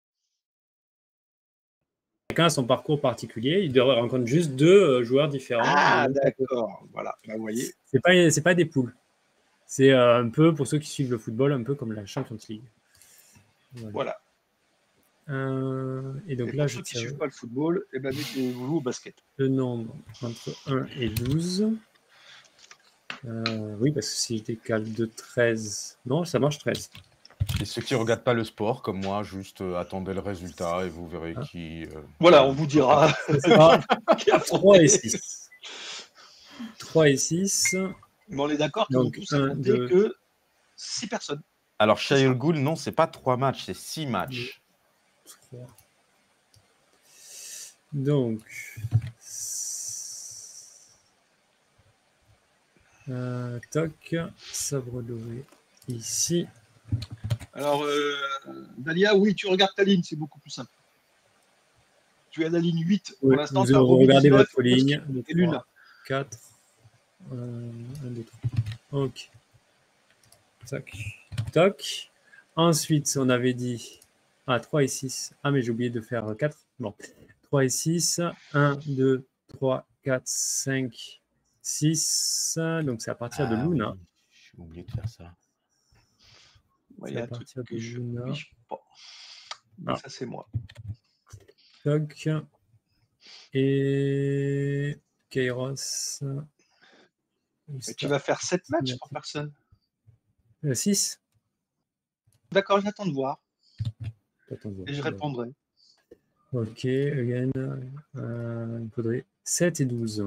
S3: Chacun a son parcours particulier. Il rencontre juste 2 joueurs différents.
S4: Ah, d'accord. Voilà, bah, vous voyez.
S3: C'est pas des poules. C'est un peu, pour ceux qui suivent le football, un peu comme la Champions League.
S4: Voilà.
S3: Et donc
S4: et
S3: là,
S4: pour
S3: je
S4: ceux qui ne
S3: tire
S4: suivent pas le football, eh ben, mettez-vous au basket.
S3: le nombre entre 1 et 12. Oui, parce que si je décale de 13... Non, ça marche 13.
S2: Et ceux qui ne regardent pas le sport, comme moi, juste attendez le résultat et vous verrez qui.
S4: Voilà, on vous dira.
S3: 3 et 6. 3 et 6.
S4: Mais on est d'accord qu'ils vont tous affronter que 6 personnes.
S2: Alors, Shayol Ghoul, non, c'est pas 3 matchs, c'est 6 matchs.
S3: 3. Donc. Toc. Sabre doré ici.
S4: Alors, Dahlia, oui, tu regardes ta ligne, c'est beaucoup plus simple. Tu es à la ligne 8. Pour l'instant, tu as
S3: regardez votre ligne.
S4: Et Luna.
S3: 4. 1, 2, 3. Ok. Toc. Toc. Ensuite, on avait dit 3 et 6. Ah, mais j'ai oublié de faire 4. Bon, 3 et 6. 1, 2, 3, 4, 5, 6. Donc, c'est à partir de Luna.
S2: Oui, j'ai oublié de faire ça.
S4: Ouais, il y a un truc que je piche pas. Mais ça, c'est moi.
S3: Toc. Et Kairos.
S4: Et tu vas faire 7 matchs par personne.
S3: 6.
S4: D'accord, j'attends de voir. Et je répondrai.
S3: Ok, again. Il faudrait 7 et 12.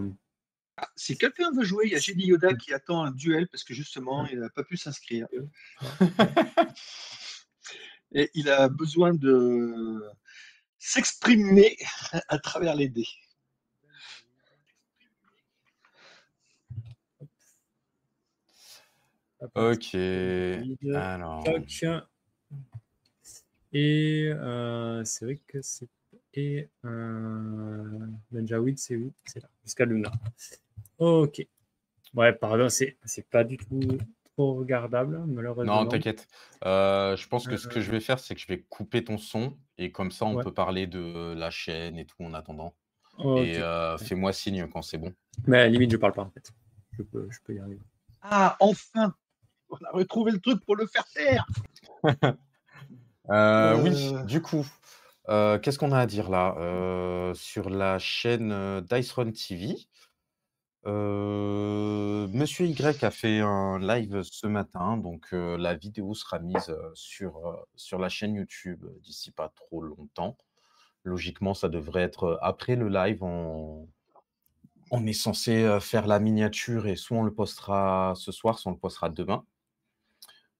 S4: Si quelqu'un veut jouer, il y a Génie Yoda qui attend un duel parce que justement, il n'a pas pu s'inscrire. Et il a besoin de s'exprimer à travers les dés.
S2: Ok. Alors.
S3: Toc. Et c'est vrai que c'est. Et Benjaoui, c'est où? C'est là, jusqu'à Luna. Ok. Ouais, pardon, c'est pas du tout trop regardable, malheureusement.
S2: Non, t'inquiète. Je pense que ce que je vais faire, c'est que je vais couper ton son et comme ça, on peut parler de la chaîne et tout en attendant.
S3: Okay.
S2: Et fais-moi signe quand c'est bon.
S3: Mais à la limite, je parle pas en fait. Je peux y arriver.
S4: Ah, enfin! On a retrouvé le truc pour le faire taire!
S2: Oui, du coup, qu'est-ce qu'on a à dire là? Sur la chaîne Dice Run TV, Monsieur Y a fait un live ce matin, donc la vidéo sera mise sur la chaîne YouTube d'ici pas trop longtemps. Logiquement, ça devrait être après le live. On est censé faire la miniature et soit on le postera ce soir, soit on le postera demain.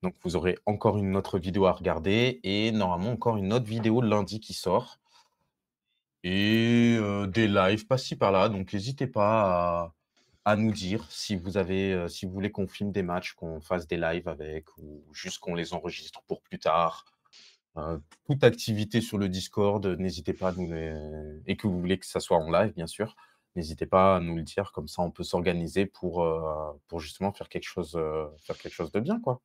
S2: Donc, vous aurez encore une autre vidéo à regarder et normalement encore une autre vidéo lundi qui sort. Et des lives par-ci par-là. Donc, n'hésitez pas à nous dire si vous voulez qu'on filme des matchs, qu'on fasse des lives avec ou juste qu'on les enregistre pour plus tard. Toute activité sur le Discord, n'hésitez pas à nous et que vous voulez que ça soit en live, bien sûr. N'hésitez pas à nous le dire, comme ça on peut s'organiser pour justement faire quelque chose de bien, quoi.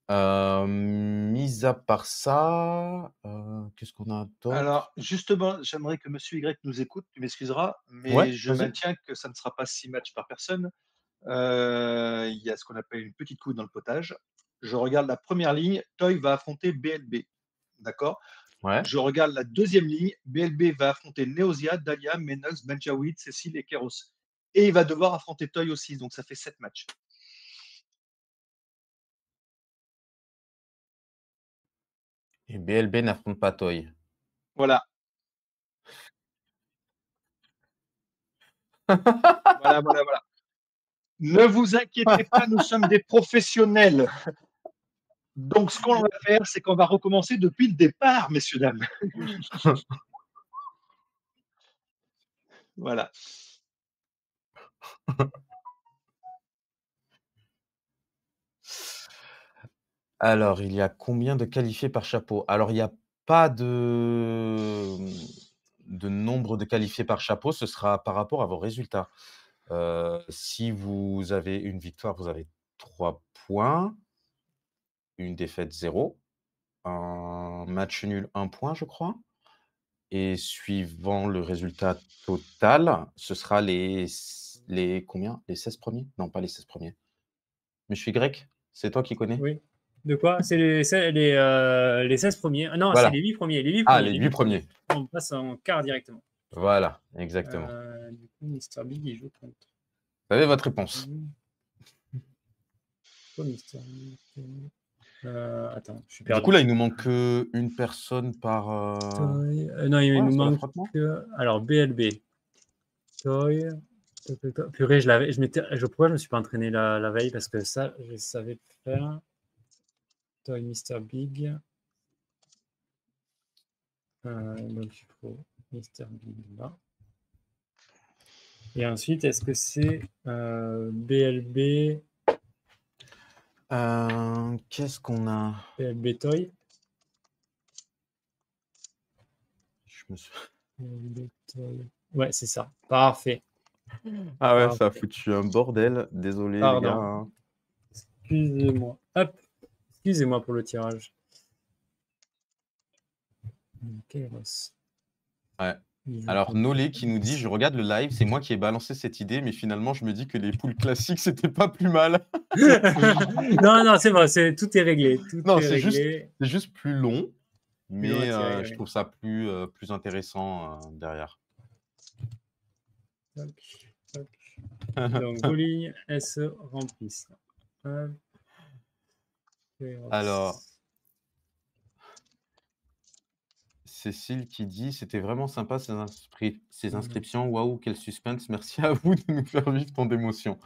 S2: Mis à part ça, qu'est-ce qu'on a d'autre?
S4: Alors, justement, j'aimerais que Monsieur Y nous écoute, tu m'excuseras, mais
S2: Ouais,
S4: je
S2: vas-y.
S4: maintiens que ça ne sera pas 6 matchs par personne. Il y a ce qu'on appelle une petite couille dans le potage. Je regarde la première ligne, Toy va affronter BLB. D'accord?
S2: Ouais.
S4: Je regarde la deuxième ligne, BLB va affronter Neosia, Dahlia, Menox, Benjawid, Cécile et Keros. Et il va devoir affronter Toy aussi, donc ça fait 7 matchs.
S2: Et BLB n'affronte pas Toy.
S4: Voilà. Voilà. Ne vous inquiétez pas, nous sommes des professionnels. Donc, ce qu'on va faire, c'est qu'on va recommencer depuis le départ, messieurs, dames. Voilà.
S2: Alors, il y a combien de qualifiés par chapeau? Alors, il n'y a pas de nombre de qualifiés par chapeau, ce sera par rapport à vos résultats. Si vous avez une victoire, vous avez 3 points, une défaite 0, un match nul 1 point, je crois. Et suivant le résultat total, ce sera les combien? Les 16 premiers? Non, pas les 16 premiers. Monsieur Y, c'est toi qui connais?
S3: Oui. De quoi? C'est les 16 premiers. Non,
S2: Voilà.
S3: c'est les 8 premiers. Les 8
S2: Ah,
S3: premiers.
S2: les 8 premiers.
S3: On passe en quart directement.
S2: Voilà, exactement.
S3: Du coup, Mr. Big, il joue contre.
S2: Vous avez votre réponse.
S3: Quoi, Mr. Big? Attends, je suis
S2: Du
S3: perdu.
S2: coup, là, il nous manque une personne par.
S3: Non, il nous
S2: sur
S3: manque
S2: l'affrontement.
S3: que. Alors, BLB. Toy. Purée, pourquoi je me suis pas entraîné la veille? Parce que ça, je savais faire. Toy, Mr. Big. Donc, il faut Mr. Big là. Et ensuite, est-ce que c'est BLB?
S2: Qu'est-ce qu'on a?
S3: BLB Toy.
S2: Je me suis...
S3: BLB Toy. Ouais, c'est ça. Parfait.
S2: Ah ouais,
S3: Parfait.
S2: ça a foutu un bordel. Désolé,
S3: Pardon.
S2: les gars. Hein.
S3: Excusez-moi. Hop. Excusez-moi pour le tirage. Kairos.
S2: Ouais. Alors, Nolé qui nous dit, je regarde le live, c'est moi qui ai balancé cette idée, mais finalement, je me dis que les poules classiques, c'était pas plus mal.
S3: Non, non, c'est vrai, tout est réglé. Tout
S2: Non,
S3: est
S2: c'est
S3: réglé.
S2: juste plus long,
S3: Plus long à
S2: mais
S3: tirer,
S2: je
S3: oui.
S2: trouve ça plus intéressant derrière.
S3: Toc, toc. Donc, vos lignes, elles se remplissent. Hop. Kairos.
S2: Alors, Cécile qui dit, c'était vraiment sympa ces inscriptions. Waouh, quel suspense. Merci à vous de nous faire vivre tant d'émotions.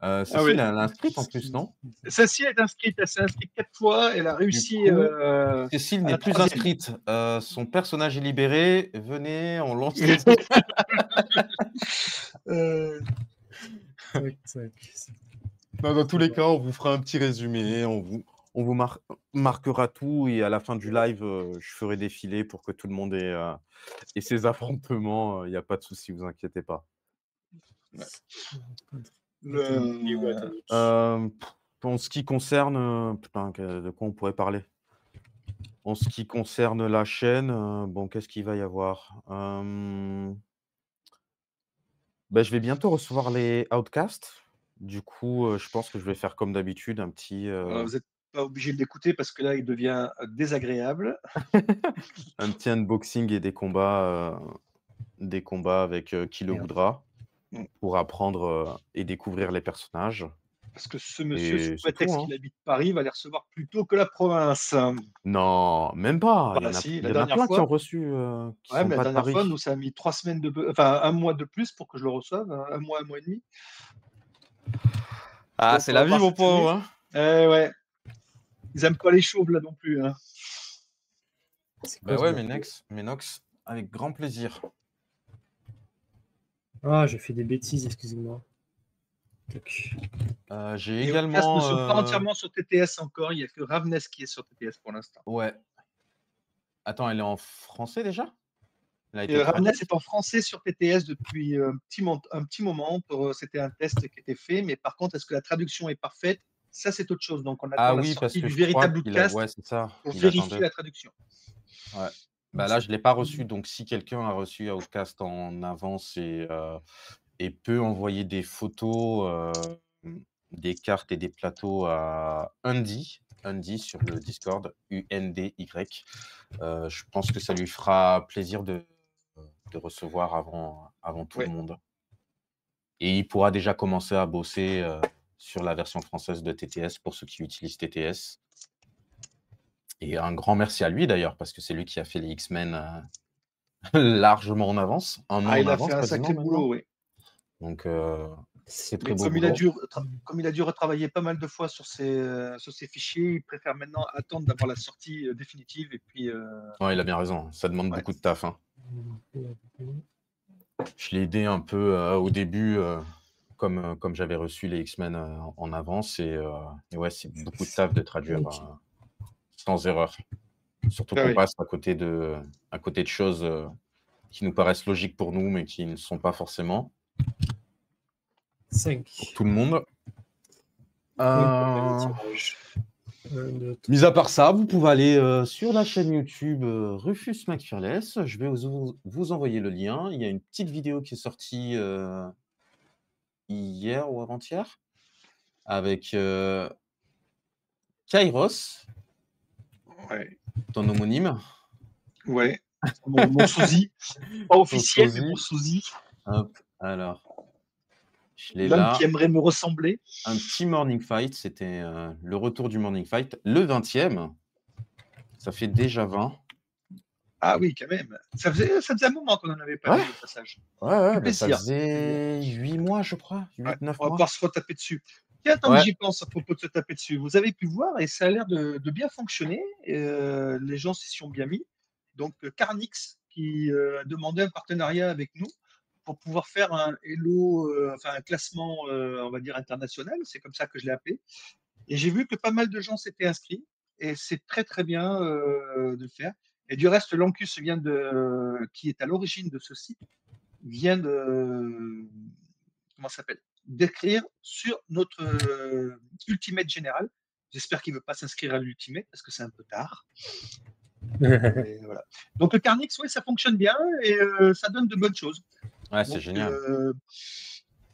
S2: Cécile,
S4: ouais.
S2: elle a inscrite en plus, non?
S4: Celle-ci est inscrite, elle s'est inscrite 4 fois, elle a réussi.
S2: Du coup, Cécile
S4: à
S2: n'est
S4: la
S2: plus
S4: 3e.
S2: inscrite. Son personnage est libéré. Venez, on lance.
S3: Tac, tac.
S2: Non, dans tous les cas, on vous fera un petit résumé. On vous marquera tout. Et à la fin du live, je ferai défiler pour que tout le monde ait ses affrontements. Il n'y a pas de souci, vous inquiétez pas. En ce qui concerne... putain, de quoi on pourrait parler? En ce qui concerne la chaîne, bon, qu'est-ce qu'il va y avoir? Je vais bientôt recevoir les Outcasts. Du coup, je pense que je vais faire comme d'habitude, un petit,
S4: Vous n'êtes pas obligé de l'écouter parce que là, il devient désagréable.
S2: un petit unboxing et des combats avec qui le voudra pour apprendre et découvrir les personnages.
S4: Parce que ce monsieur, sous
S2: Et c'est
S4: prétexte
S2: tout, hein.
S4: qu'il habite Paris, va les recevoir plus tôt que la province.
S2: Non, même pas.
S4: Bah
S2: Il y en a,
S4: si,
S2: il
S4: la
S2: y en a
S4: dernière
S2: plein qui
S4: fois.
S2: ont reçu, qui
S4: Ouais,
S2: sont
S4: mais la
S2: pas de
S4: dernière fois,
S2: Paris.
S4: nous, ça a mis 3 semaines enfin, 1 mois de plus pour que je le reçoive, 1 mois, 1 mois et demi.
S2: Ah,
S4: Donc,
S2: c'est
S4: on
S2: la
S4: va
S2: vie,
S4: voir
S2: mon
S4: cette année.
S2: pauvre, hein.
S4: Eh ouais. Ils aiment pas les chauves là non plus. Hein.
S2: Bah ouais, Ménox, avec grand plaisir.
S3: Ah, j'ai fait des bêtises, excusez-moi.
S2: J'ai
S4: Les
S2: également.
S4: podcasts ne sont pas entièrement sur TTS encore. Il n'y a que Ravness qui est sur TTS pour l'instant.
S2: Ouais. Attends, elle est en français déjà? Elle a été
S4: Ravness
S2: traduite?
S4: est en français sur TTS depuis un petit moment. C'était un test qui était fait. Mais par contre, est-ce que la traduction est parfaite? Ça, c'est autre chose. Donc, on attend la
S2: Oui, parce
S4: sortie
S2: que
S4: du
S2: je crois
S4: véritable
S2: qu'il a...
S4: podcast
S2: Ouais, c'est ça.
S4: pour
S2: Il
S4: vérifier
S2: attendait.
S4: la traduction.
S2: Ouais. Bah là, je ne l'ai pas reçu. Donc, si quelqu'un a reçu Outcast en avance et peut envoyer des photos, des cartes et des plateaux à Undy sur le Discord, UNDY, je pense que ça lui fera plaisir de recevoir avant tout le monde. Et il pourra déjà commencer à bosser sur la version française de TTS pour ceux qui utilisent TTS. Et un grand merci à lui d'ailleurs, parce que c'est lui qui a fait les X-Men largement en avance. Un an en
S4: Il a
S2: avance,
S4: fait un
S2: quasiment,
S4: sacré boulot, oui.
S2: Donc, c'est très
S4: Mais
S2: beau
S4: comme
S2: boulot.
S4: comme il a dû retravailler pas mal de fois sur ces fichiers, il préfère maintenant attendre d'avoir la sortie définitive. Et puis,
S2: Ouais, il a bien raison. Ça demande beaucoup de taf. Hein. Je l'ai aidé un peu au début, comme j'avais reçu les X-Men en avance. Et ouais, c'est beaucoup de taf de traduire sans erreur. Surtout qu'on passe à côté de choses qui nous paraissent logiques pour nous, mais qui ne sont pas forcément.
S3: 5.
S2: Pour tout le monde.
S3: Tirage.
S2: Mis à part ça, vous pouvez aller sur la chaîne YouTube Rufus McFearless. Je vais vous envoyer le lien. Il y a une petite vidéo qui est sortie hier ou avant-hier avec Kairos, ton homonyme.
S4: Ouais, mon sosie. Pas officiel, mais mon sosie.
S2: Hop, alors, je l'ai
S4: L'homme
S2: là.
S4: qui aimerait me ressembler.
S2: Un petit morning fight, c'était le retour du morning fight, le 20e. Ça fait déjà 20.
S4: Ah oui, quand même. Ça faisait un moment qu'on n'en avait pas vu au passage.
S2: Ouais, ça faisait 8 mois, je crois. 8-9 mois.
S4: On va pouvoir se retaper dessus. Tiens, tant que j'y pense à propos de se taper dessus, vous avez pu voir et ça a l'air de bien fonctionner. Les gens s'y sont bien mis. Donc, Carnix qui a demandé un partenariat avec nous pour pouvoir faire un Hello, un classement, on va dire, international. C'est comme ça que je l'ai appelé. Et j'ai vu que pas mal de gens s'étaient inscrits. Et c'est très, très bien de le faire. Et du reste, Lancus qui est à l'origine de ce site, vient de. Comment ça s'appelle? D'écrire sur notre Ultimate Général. J'espère qu'il ne veut pas s'inscrire à l'Ultimate parce que c'est un peu tard. Et voilà. Donc le Carnix, oui, ça fonctionne bien et ça donne de bonnes choses.
S2: Ouais, c'est
S4: Donc,
S2: génial.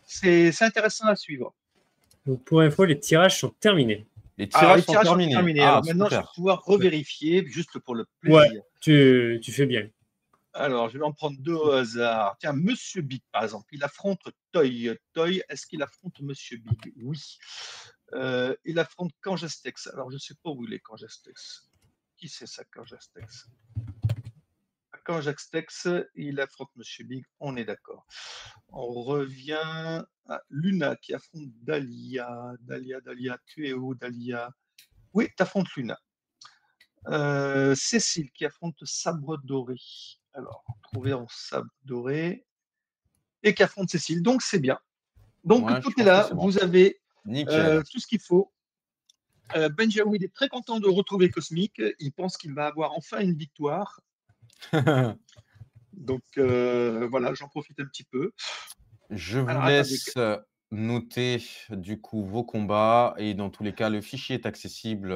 S4: c'est intéressant à suivre.
S3: Donc, pour info, les tirages sont terminés.
S2: Les
S4: Alors,
S2: tirages sont terminés. Ah,
S4: Alors maintenant, je vais
S2: super.
S4: pouvoir revérifier juste pour le
S3: Ouais,
S4: plaisir.
S3: tu fais bien.
S4: Alors, je vais en prendre deux au hasard. Tiens, Monsieur Big, par exemple, il affronte Toy. Toy, est-ce qu'il affronte Monsieur Big? Oui. Il affronte Kangastex. Alors, je ne sais pas où il est, Kangastex. Qui c'est ça, Kangastex? Kangastex, il affronte Monsieur Big, on est d'accord. On revient à Luna qui affronte Dahlia. Dahlia, tu es où, Dahlia? Oui, tu affrontes Luna. Cécile qui affronte Sabre Doré. Alors, trouver en Sabre Doré. Et qui affronte Cécile. Donc, c'est bien. Donc,
S2: Ouais, je
S4: tout est
S2: pense
S4: là.
S2: que c'est bon.
S4: Vous avez
S2: Nickel.
S4: tout ce qu'il faut. Benjaoui est très content de retrouver Cosmic. Il pense qu'il va avoir enfin une victoire. Donc, voilà, j'en profite un petit peu.
S2: Je vous
S4: Alors, attendez.
S2: laisse noter du coup vos combats et dans tous les cas, le fichier est accessible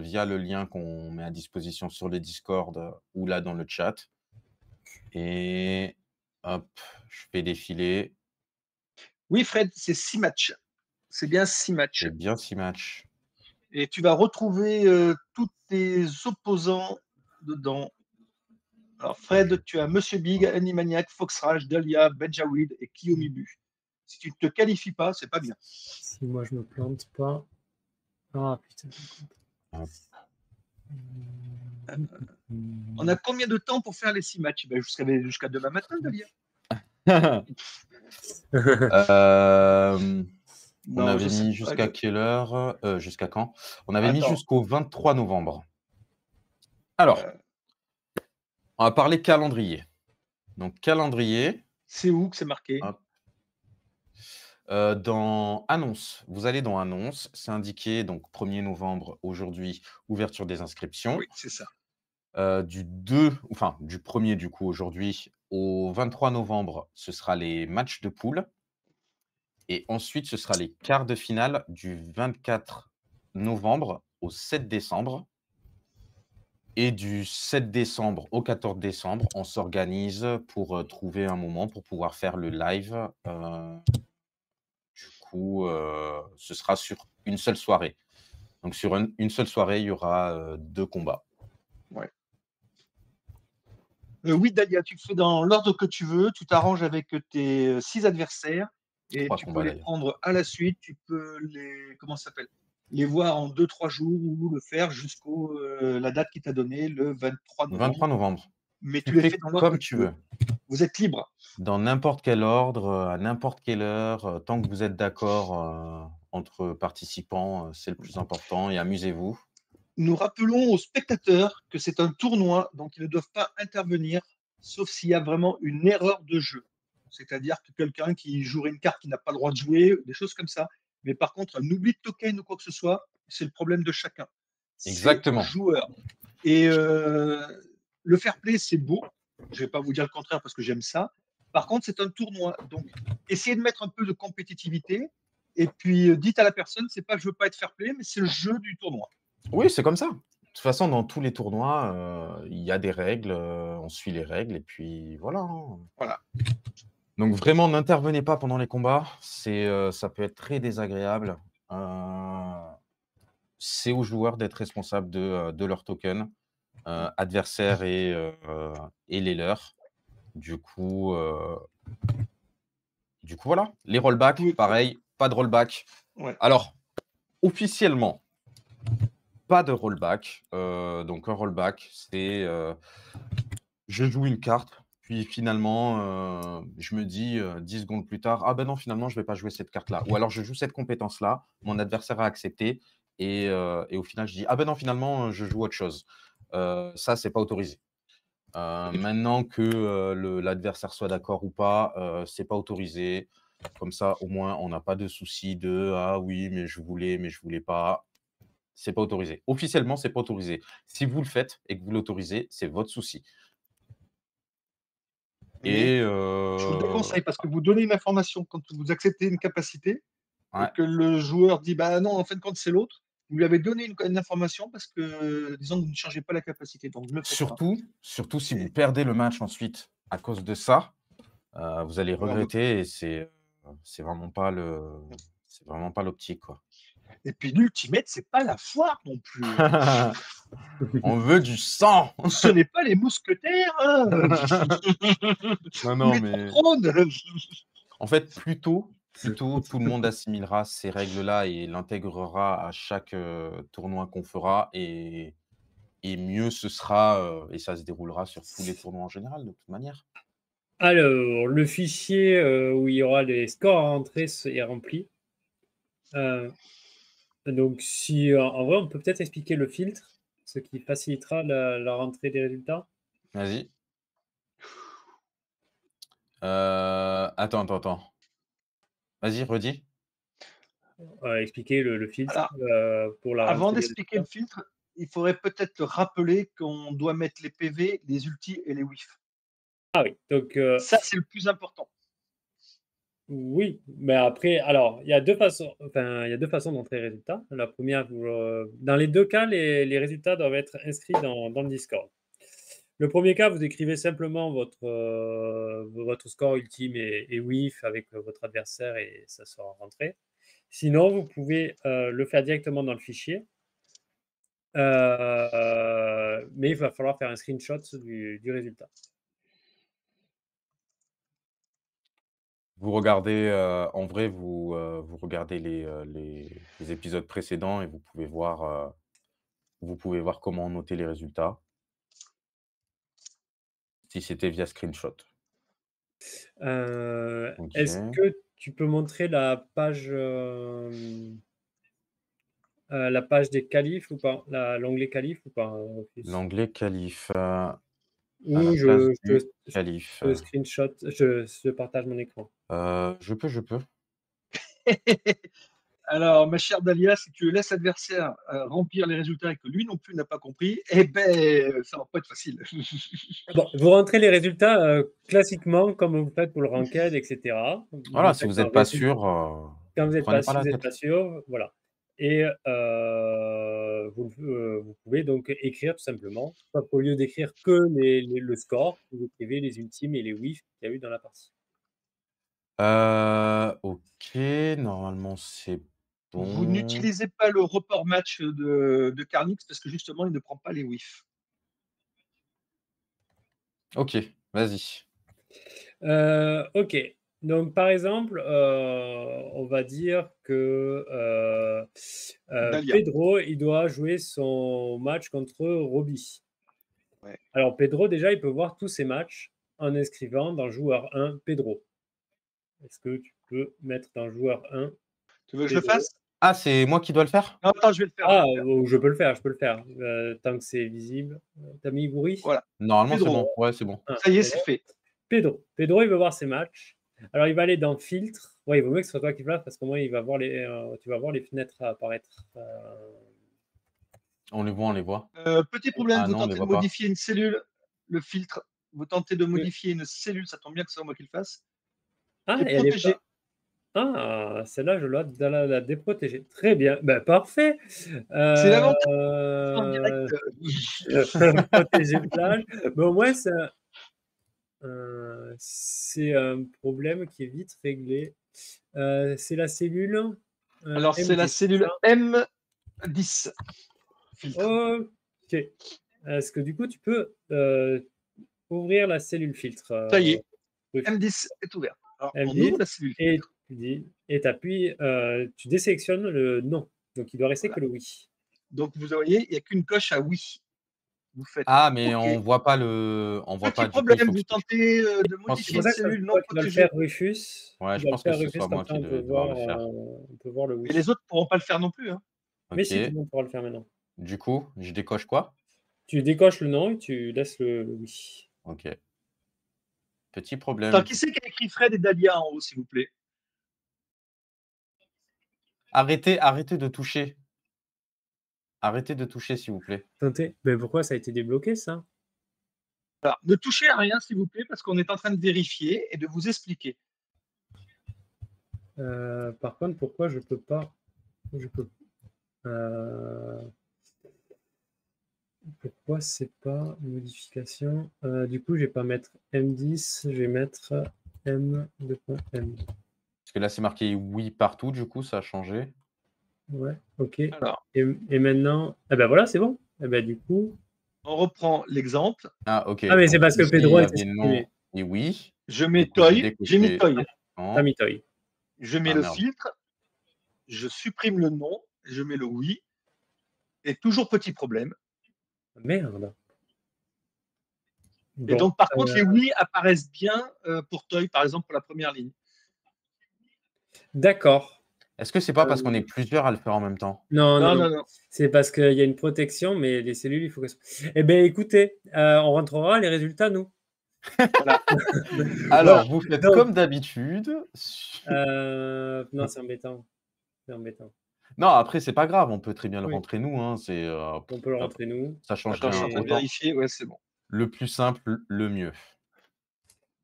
S2: via le lien qu'on met à disposition sur les Discord ou là dans le chat. Et hop, je fais défiler.
S4: Oui, Fred, c'est 6 matchs. C'est bien 6 matchs.
S2: C'est bien 6 matchs.
S4: Et tu vas retrouver tous tes opposants dedans. Alors, Fred, tu as Monsieur Big, Animaniac, Foxrage, Dahlia, Benjaweed et Kiyomibu. Si tu ne te qualifies pas, c'est pas bien.
S3: Si moi je me plante pas. Ah putain.
S4: On a combien de temps pour faire les 6 matchs? Jusqu'à demain matin, Dahlia.
S2: On avait mis jusqu'à quelle heure? Jusqu'à quand? On avait mis jusqu'au 23 novembre. Alors, on va parler calendrier. Donc, calendrier.
S4: C'est où que c'est marqué?
S2: Dans Annonces. Vous allez dans Annonces. C'est indiqué, donc 1er novembre, aujourd'hui, ouverture des inscriptions.
S4: Oui, c'est ça.
S2: Du 1er du coup aujourd'hui au 23 novembre, ce sera les matchs de poule. Et ensuite, ce sera les quarts de finale du 24 novembre au 7 décembre. Et du 7 décembre au 14 décembre, on s'organise pour trouver un moment pour pouvoir faire le live. Du coup, ce sera sur une seule soirée. Donc, sur une seule soirée, il y aura 2 combats.
S4: Ouais. Oui, Dahlia, tu fais dans l'ordre que tu veux. Tu t'arranges avec tes 6 adversaires et
S2: 3
S4: tu
S2: combats,
S4: peux les
S2: d'ailleurs.
S4: prendre à la suite. Tu peux les voir en 2-3 jours ou le faire jusqu'au la date qui t'a donnée, le 23 novembre.
S2: 23 novembre.
S4: Mais
S2: Tu
S4: tu les
S2: fais
S4: fais dans l'ordre
S2: comme
S4: que
S2: tu veux.
S4: Vous êtes libre.
S2: Dans n'importe quel ordre, à n'importe quelle heure, tant que vous êtes d'accord entre participants, c'est le plus important et amusez-vous.
S4: Nous rappelons aux spectateurs que c'est un tournoi, donc ils ne doivent pas intervenir, sauf s'il y a vraiment une erreur de jeu. C'est-à-dire que quelqu'un qui jouerait une carte qui n'a pas le droit de jouer, des choses comme ça. Mais par contre, un oubli de token ou quoi que ce soit, c'est le problème de chacun.
S2: Exactement.
S4: Joueur. Et le fair play, c'est beau. Je ne vais pas vous dire le contraire parce que j'aime ça. Par contre, c'est un tournoi. Donc, essayez de mettre un peu de compétitivité. Et puis, dites à la personne, c'est pas que je veux pas être fair play, mais c'est le jeu du tournoi.
S2: Oui, c'est comme ça. De toute façon, dans tous les tournois, il y a des règles, on suit les règles et puis voilà.
S4: Voilà.
S2: Donc vraiment, n'intervenez pas pendant les combats. Ça peut être très désagréable. C'est aux joueurs d'être responsables de leur token, adversaires et les leurs. Du coup, voilà. Les rollbacks,
S4: Oui.
S2: pareil, pas de rollback.
S4: Ouais.
S2: Alors, officiellement, pas de rollback. Donc, un rollback, c'est je joue une carte, puis finalement, je me dis 10 secondes plus tard, ah ben non, finalement, je ne vais pas jouer cette carte-là. Ou alors, je joue cette compétence-là, mon adversaire a accepté, et au final, je dis, ah ben non, finalement, je joue autre chose. Ça, c'est pas autorisé. Maintenant que l'adversaire soit d'accord ou pas, c'est pas autorisé. Comme ça, au moins, on n'a pas de souci de ah oui, mais je voulais pas. C'est pas autorisé. Officiellement, c'est pas autorisé. Si vous le faites et que vous l'autorisez, c'est votre souci.
S4: Mais
S2: Et
S4: je vous le déconseille parce que vous donnez une information quand vous acceptez une capacité
S2: ouais.
S4: et que le joueur dit bah non, en fin de compte, c'est l'autre. vous lui avez donné une information parce que, disons que vous ne changez pas la capacité. Donc, ne le faites pas.
S2: Surtout si vous perdez le match ensuite à cause de ça, vous allez
S4: Alors,
S2: regretter et c'est vraiment pas l'optique, quoi.
S4: et puis, l'ultimate, c'est pas la foire non plus.
S2: On veut du sang.
S4: Ce n'est pas les mousquetaires. Hein.
S2: Non,
S4: les
S2: mais
S4: trônes.
S2: en fait, plus tôt, tout le monde assimilera ces règles-là et l'intégrera à chaque tournoi qu'on fera et mieux ce sera et ça se déroulera sur tous les tournois en général, de toute manière.
S3: Alors, le fichier où il y aura les scores à rentrer est rempli. Donc, si en vrai, on peut peut-être expliquer le filtre, ce qui facilitera la rentrée des résultats.
S2: Vas-y. Attends. Vas-y, redis.
S3: Expliquer le filtre
S4: Alors,
S3: pour la
S4: avant
S3: rentrée des
S4: d'expliquer le
S3: résultats.
S4: filtre, il faudrait peut-être rappeler qu'on doit mettre les PV, les ultis et les WIF.
S3: Ah oui, donc
S4: Ça, c'est le plus important.
S3: oui, mais après, alors, il y a deux façons d'entrer les résultats. La première, dans les deux cas, les résultats doivent être inscrits dans le Discord. Le premier cas, vous écrivez simplement votre score ultime et WIF avec votre adversaire et ça sera rentré. Sinon, vous pouvez le faire directement dans le fichier. Mais il va falloir faire un screenshot du résultat.
S2: Vous regardez, en vrai, vous regardez les épisodes précédents et vous pouvez voir comment noter les résultats. Si c'était via screenshot.
S3: Est-ce
S2: OK.
S3: que tu peux montrer la page des qualifs ou pas? L'onglet qualif ou pas, Office?
S2: L'onglet qualif, à
S3: Ou
S2: la place
S3: je
S2: du qualif.
S3: screenshot, je partage mon écran.
S2: Je peux.
S4: Alors, ma chère Dalia, si tu laisses l'adversaire remplir les résultats et que lui non plus n'a pas compris, eh ben, ça va pas être facile.
S3: Bon, vous rentrez les résultats classiquement comme vous faites pour le ranked, etc. Vous
S2: Voilà,
S3: le
S2: si
S3: faites
S2: vous
S3: en
S2: n'êtes pas
S3: résultat.
S2: sûr,
S3: Quand vous n'êtes
S2: prenez
S3: pas,
S2: pas
S3: si
S2: la
S3: vous n'êtes
S2: tête.
S3: pas sûr, voilà. Et vous pouvez donc écrire tout simplement. Au lieu d'écrire que le score, vous écrivez les ultimes et les WIF qu'il y a eu dans la partie.
S2: OK, normalement c'est
S4: Vous
S2: bon.
S4: n'utilisez pas le report match de Carnix parce que justement, il ne prend pas les WIF.
S2: OK, vas-y.
S3: OK. Donc, par exemple, on va dire que
S4: Dalia.
S3: Pedro, il doit jouer son match contre Roby.
S4: Ouais.
S3: Alors, Pedro, déjà, il peut voir tous ses matchs en inscrivant dans joueur 1 Pedro. Est-ce que tu peux mettre dans joueur 1
S4: Tu veux que je le
S3: Pedro?
S4: fasse?
S2: Ah, c'est moi qui dois le faire?
S4: Non, attends, je vais le faire.
S3: Ah, je peux le faire. Tant que c'est visible. T'as mis Goury?
S4: Voilà.
S2: Normalement, c'est
S4: Pedro.
S2: bon. Ouais, c'est bon.
S3: Ah,
S4: Ça y est, c'est fait.
S3: Pedro, il veut voir ses matchs. Alors, il va aller dans filtre. Ouais, il vaut mieux que ce soit toi qui le fasses parce qu'au moins, tu vas voir les fenêtres apparaître.
S2: On les voit.
S4: Petit problème,
S2: Ah
S4: vous
S2: non, on les
S4: tentez de
S2: voit pas.
S4: modifier une cellule, le filtre. Vous tentez de modifier une cellule, ça tombe bien que ce soit moi qui le fasse.
S3: Ah,
S4: Et
S3: elle est
S4: protégé.
S3: pas. Ah, celle-là, je dois la déprotéger. Très bien. Ben, parfait.
S4: C'est l'avantage en direct.
S3: Protéger plage. Mais au moins, c'est un problème qui est vite réglé. C'est la cellule
S4: Alors, c'est la
S3: M10,
S4: cellule
S3: ça?
S4: M10. Filtre.
S3: OK. Est-ce que du coup, tu peux ouvrir la cellule filtre?
S4: Ça y est,
S3: Ruth?
S4: M10 est ouvert. Alors, on
S3: M10,
S4: ouvre la cellule
S3: et
S4: filtre.
S3: tu appuies, tu désélectionnes le non. Donc, il doit rester que le oui.
S4: Donc, vous voyez, il n'y a qu'une coche à oui. Vous faites
S2: Ah, mais
S4: OK.
S2: on voit pas
S4: Petit
S2: du coup, il
S4: problème,
S2: faut que
S4: vous tentez de
S2: c'est
S4: modifier
S3: C'est pour
S4: une
S3: ça que c'est
S4: cellule non
S3: toi qui dois le
S4: protégée.
S3: faire, Rufus.
S2: Ouais,
S3: Tu
S2: je
S3: dois le
S2: pense que
S3: faire,
S2: ce
S3: Rufus,
S2: soit moi
S3: comme ça,
S2: qui
S3: on peut
S2: vais devoir le faire.
S3: le
S4: Et
S3: oui.
S4: les autres ne pourront pas le faire non plus. Hein.
S3: Mais si, tout
S2: OK.
S3: le monde pourra le faire maintenant.
S2: Du coup, je décoche quoi?
S3: Tu décoches le non et tu laisses le oui.
S2: OK. Petit
S4: Attends,
S2: problème.
S4: qui c'est qui a écrit Fred et Dalia en haut, s'il vous plaît?
S2: Arrêtez de toucher. Arrêtez de toucher, s'il vous plaît.
S3: Tentez. Mais pourquoi ça a été débloqué, ça?
S4: Alors, ne touchez à rien, s'il vous plaît, parce qu'on est en train de vérifier et de vous expliquer.
S3: Par contre, pourquoi je peux pas... Euh, Pourquoi c'est pas modification? Du coup, je vais pas mettre M10, je vais mettre M2.M.
S2: Parce que là, c'est marqué oui partout, du coup, ça a changé.
S3: Ouais, ok.
S4: Alors,
S3: Et maintenant, eh ben voilà, c'est bon. Eh ben du coup,
S4: on reprend l'exemple.
S2: Ah, ok.
S3: ah mais c'est
S2: Donc,
S3: parce que
S2: ici, il
S3: Pedro
S2: y
S3: elle s'est
S2: avait non
S3: supprimée.
S2: et oui.
S4: Je
S2: Du
S4: mets
S2: coup, j'ai
S4: Toy, j'ai mis
S2: décoché
S4: Toy.
S3: T'as
S2: non.
S3: mis Toy.
S4: Je mets
S2: Ah,
S4: le
S2: merde.
S4: filtre, je supprime le non, je mets le oui. Et toujours petit problème.
S3: Merde.
S4: Et
S3: Bon,
S4: donc, par contre, les oui apparaissent bien pour Toy, par exemple, pour la première ligne.
S3: d'accord.
S2: Est-ce que c'est pas parce qu'on est plusieurs à le faire en même temps?
S3: Non, non,
S4: Non,
S3: non.
S4: non, non.
S3: C'est parce qu'il y a une protection, mais les cellules, il faut qu'elles soient. Eh bien, écoutez, on rentrera les résultats, nous.
S4: Voilà.
S3: Voilà.
S2: Alors, vous faites
S3: Donc,
S2: comme d'habitude.
S3: non, c'est embêtant. C'est embêtant.
S2: Non, après, c'est pas grave, on peut très bien le
S3: Oui,
S2: rentrer nous, hein,
S3: on peut le rentrer, nous.
S2: ça change
S4: Attends, je suis
S2: rien.
S4: en train de
S2: Autant
S4: vérifier. Ouais, c'est bon.
S2: le plus simple, le mieux.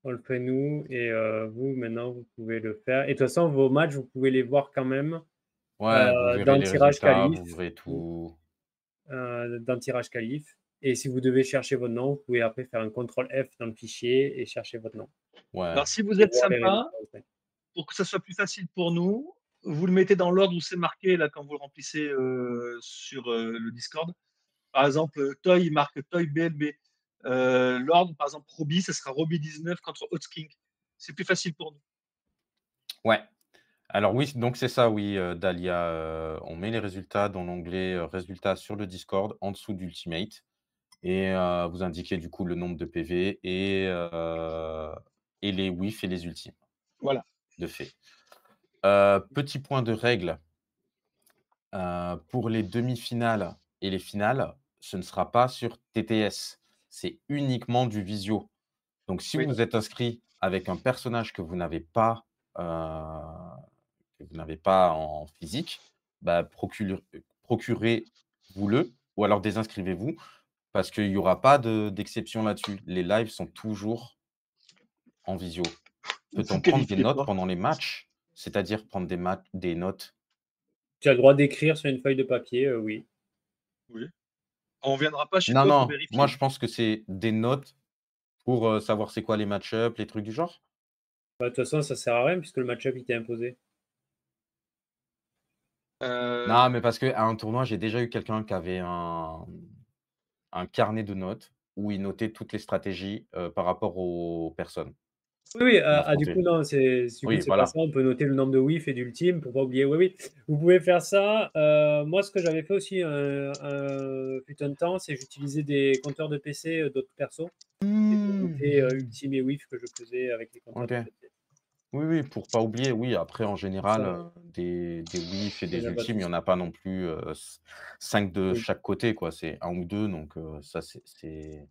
S3: On le fait, nous. Et vous, maintenant, vous pouvez le faire. Et de toute façon, vos matchs, vous pouvez les voir quand même
S2: Ouais, vous verrez
S3: dans le
S2: les
S3: tirage
S2: résultats,
S3: qualif.
S2: vous verrez tout.
S3: Dans le tirage qualif. Et si vous devez chercher votre nom, vous pouvez après faire un CTRL F dans le fichier et chercher votre nom.
S2: Ouais.
S4: Alors, si vous
S3: Et
S4: êtes
S3: voir les
S4: sympa,
S3: résultats après.
S4: pour que ça soit plus facile pour nous, vous le mettez dans l'ordre où c'est marqué là quand vous le remplissez sur le Discord. Par exemple, Toy, il marque Toy BLB. L'ordre, par exemple, Roby, ça sera Roby 19 contre Hotskink. C'est plus facile pour nous.
S2: Ouais. Alors oui, donc c'est ça, oui, Dahlia, on met les résultats dans l'onglet, résultats sur le Discord, en dessous d'Ultimate et vous indiquez du coup le nombre de PV et les WIF et les ultimes,
S4: Voilà.
S2: de fait. Petit point de règle, pour les demi-finales et les finales, ce ne sera pas sur TTS, c'est uniquement du visio. Donc si
S4: Oui.
S2: vous êtes inscrit avec un personnage que vous n'avez pas, en physique, bah, procurez-vous-le ou alors désinscrivez-vous parce qu'il y aura pas d'exception là-dessus. Les lives sont toujours en visio.
S4: Vous
S2: Peut-on prendre des
S4: qualifiez
S2: notes
S4: pas.
S2: pendant les matchs? C'est-à-dire prendre des notes?
S3: Tu as le droit d'écrire sur une feuille de papier, oui.
S4: Oui. On viendra pas chez
S2: Non,
S4: toi pour
S2: non, moi
S4: vérifier.
S2: je pense que c'est des notes pour, savoir c'est quoi les match-up, les trucs du genre?
S3: Bah, de toute façon, ça sert à rien puisque le match-up il t'est imposé.
S2: Non, mais parce qu'à un tournoi, j'ai déjà eu quelqu'un qui avait un carnet de notes où il notait toutes les stratégies, par rapport aux personnes
S3: Oui, oui,
S2: qu'il
S3: du coup,
S2: affrontait.
S3: non, du coup,
S2: Oui,
S3: c'est pas
S2: voilà.
S3: ça. On peut noter le nombre de whiffs et d'ultimes pour pas oublier. Oui, oui, vous pouvez faire ça. Moi, ce que j'avais fait aussi fut un temps, c'est j'utilisais des compteurs de PC d'autres persos et je
S2: Mmh.
S3: notais ultime et whiff que je faisais avec les compteurs
S2: OK.
S3: de PC.
S2: Oui, oui, pour pas oublier, oui, après en général,
S3: Ça,
S2: des WIF et
S3: il n'y
S2: des
S3: en a pas de
S2: ultimes, il y en
S3: souci.
S2: a pas non plus, 5 de
S3: Oui.
S2: chaque côté, quoi. C'est un ou 2, donc ça, c'est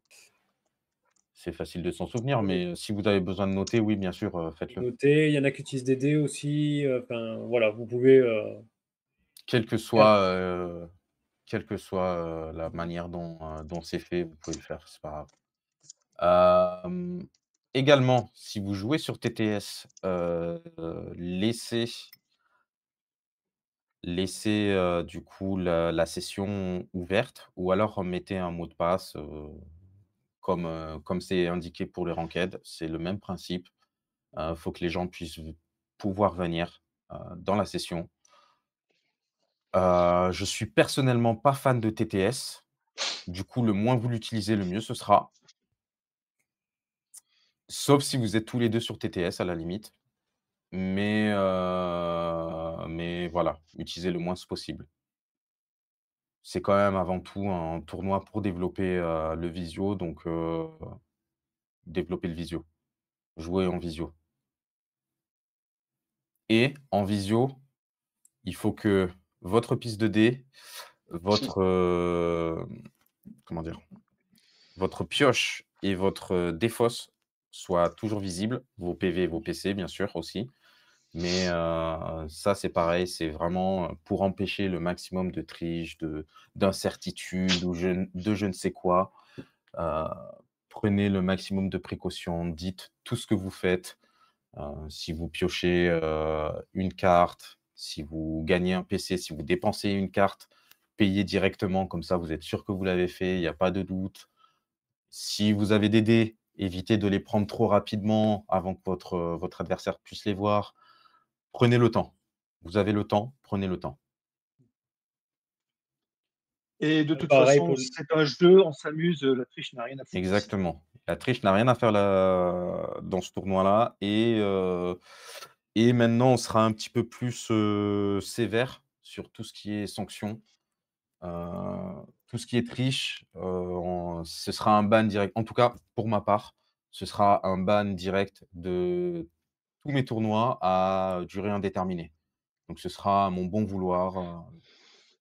S2: facile de s'en souvenir, mais si vous avez besoin de noter, oui, bien sûr, faites-le.
S3: Noter, il y en a qui utilisent des dés aussi. Enfin, voilà, vous pouvez
S2: Quelle que
S3: faire.
S2: soit, la manière dont c'est fait, vous pouvez le faire, c'est pas grave. Également, si vous jouez sur TTS, laissez, du coup la session ouverte ou alors mettez un mot de passe, comme c'est indiqué pour les ranked, c'est le même principe. Faut que les gens puissent pouvoir venir, dans la session. Je suis personnellement pas fan de TTS, du coup, le moins vous l'utilisez, le mieux ce sera. Sauf si vous êtes tous les 2 sur TTS à la limite, mais voilà, utilisez le moins possible. C'est quand même avant tout un tournoi pour développer, le visio, donc développer le visio, jouer en visio et en visio, il faut que votre piste de dés, votre, comment dire? Votre pioche et votre, défausse soient toujours visibles, vos PV et vos PC bien sûr aussi, mais ça c'est pareil, c'est vraiment, pour empêcher le maximum de triche, d'incertitude ou je ne sais quoi. Heu, Prenez le maximum de précautions, dites tout ce que vous faites. Si vous piochez, une carte, Si vous gagnez un PC, si vous dépensez une carte, payez directement, comme ça vous êtes sûr que vous l'avez fait, il n'y a pas de doute. Si vous avez des dés, évitez de les prendre trop rapidement avant que votre adversaire puisse les voir. Prenez le temps. Vous avez le temps, prenez le temps.
S4: Et de toute
S3: Pareil
S4: façon,
S3: pour
S4: c'est un jeu, on s'amuse, la triche n'a rien à foutre.
S2: Exactement. La triche n'a rien à faire là dans ce tournoi-là et maintenant on sera un petit peu plus, sévère sur tout ce qui est sanctions. Tout ce qui est triche, ce sera un ban direct. En tout cas, pour ma part, ce sera un ban direct de tous mes tournois à durée indéterminée. Donc ce sera à mon bon vouloir,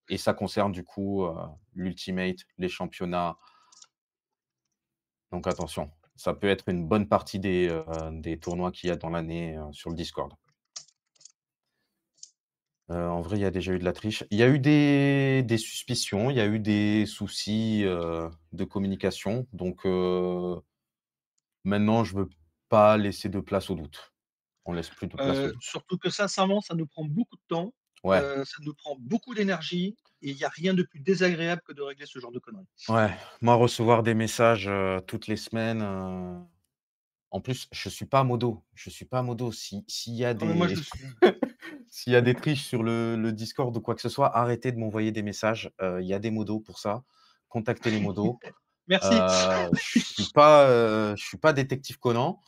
S2: et ça concerne du coup, l'ultimate, les championnats. Donc attention, ça peut être une bonne partie des tournois qu'il y a dans l'année, sur le Discord. En vrai, il y a déjà eu de la triche. Il y a eu des suspicions, il y a eu des soucis, de communication. Donc maintenant, je veux pas laisser de place au doute. On laisse plus de place au doute.
S4: Surtout que sincèrement, ça nous prend beaucoup de temps,
S2: Ouais,
S4: ça nous prend beaucoup d'énergie et il y a rien de plus désagréable que de régler ce genre de conneries.
S2: ouais. Moi, recevoir des messages, toutes les semaines, en plus, je suis pas modo. Je suis pas modo. S'il y a
S4: Non mais moi
S2: des
S4: je le suis.
S2: s'il y a des triches sur le Discord ou quoi que ce soit, arrêtez de m'envoyer des messages. Il y a des modos pour ça. Contactez les modos.
S4: Merci.
S2: Je suis pas détective Conan.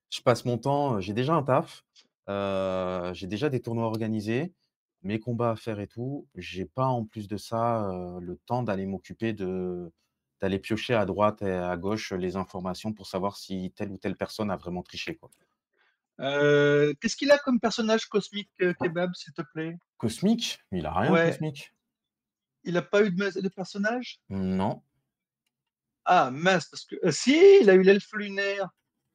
S2: Je passe mon temps, j'ai déjà un taf, j'ai déjà des tournois organisés, mes combats à faire et tout. J'ai pas en plus de ça, le temps d'aller m'occuper d'aller piocher à droite et à gauche les informations pour savoir si telle ou telle personne a vraiment triché, quoi.
S4: Qu'est-ce qu'il a comme personnage cosmique, Kebab, s'il te plaît?
S2: Cosmic? Il a rien
S4: Ouais,
S2: Cosmic.
S4: il a pas eu de personnage?
S2: Non.
S4: Ah mince, parce que si, il a eu l'elfe lunaire.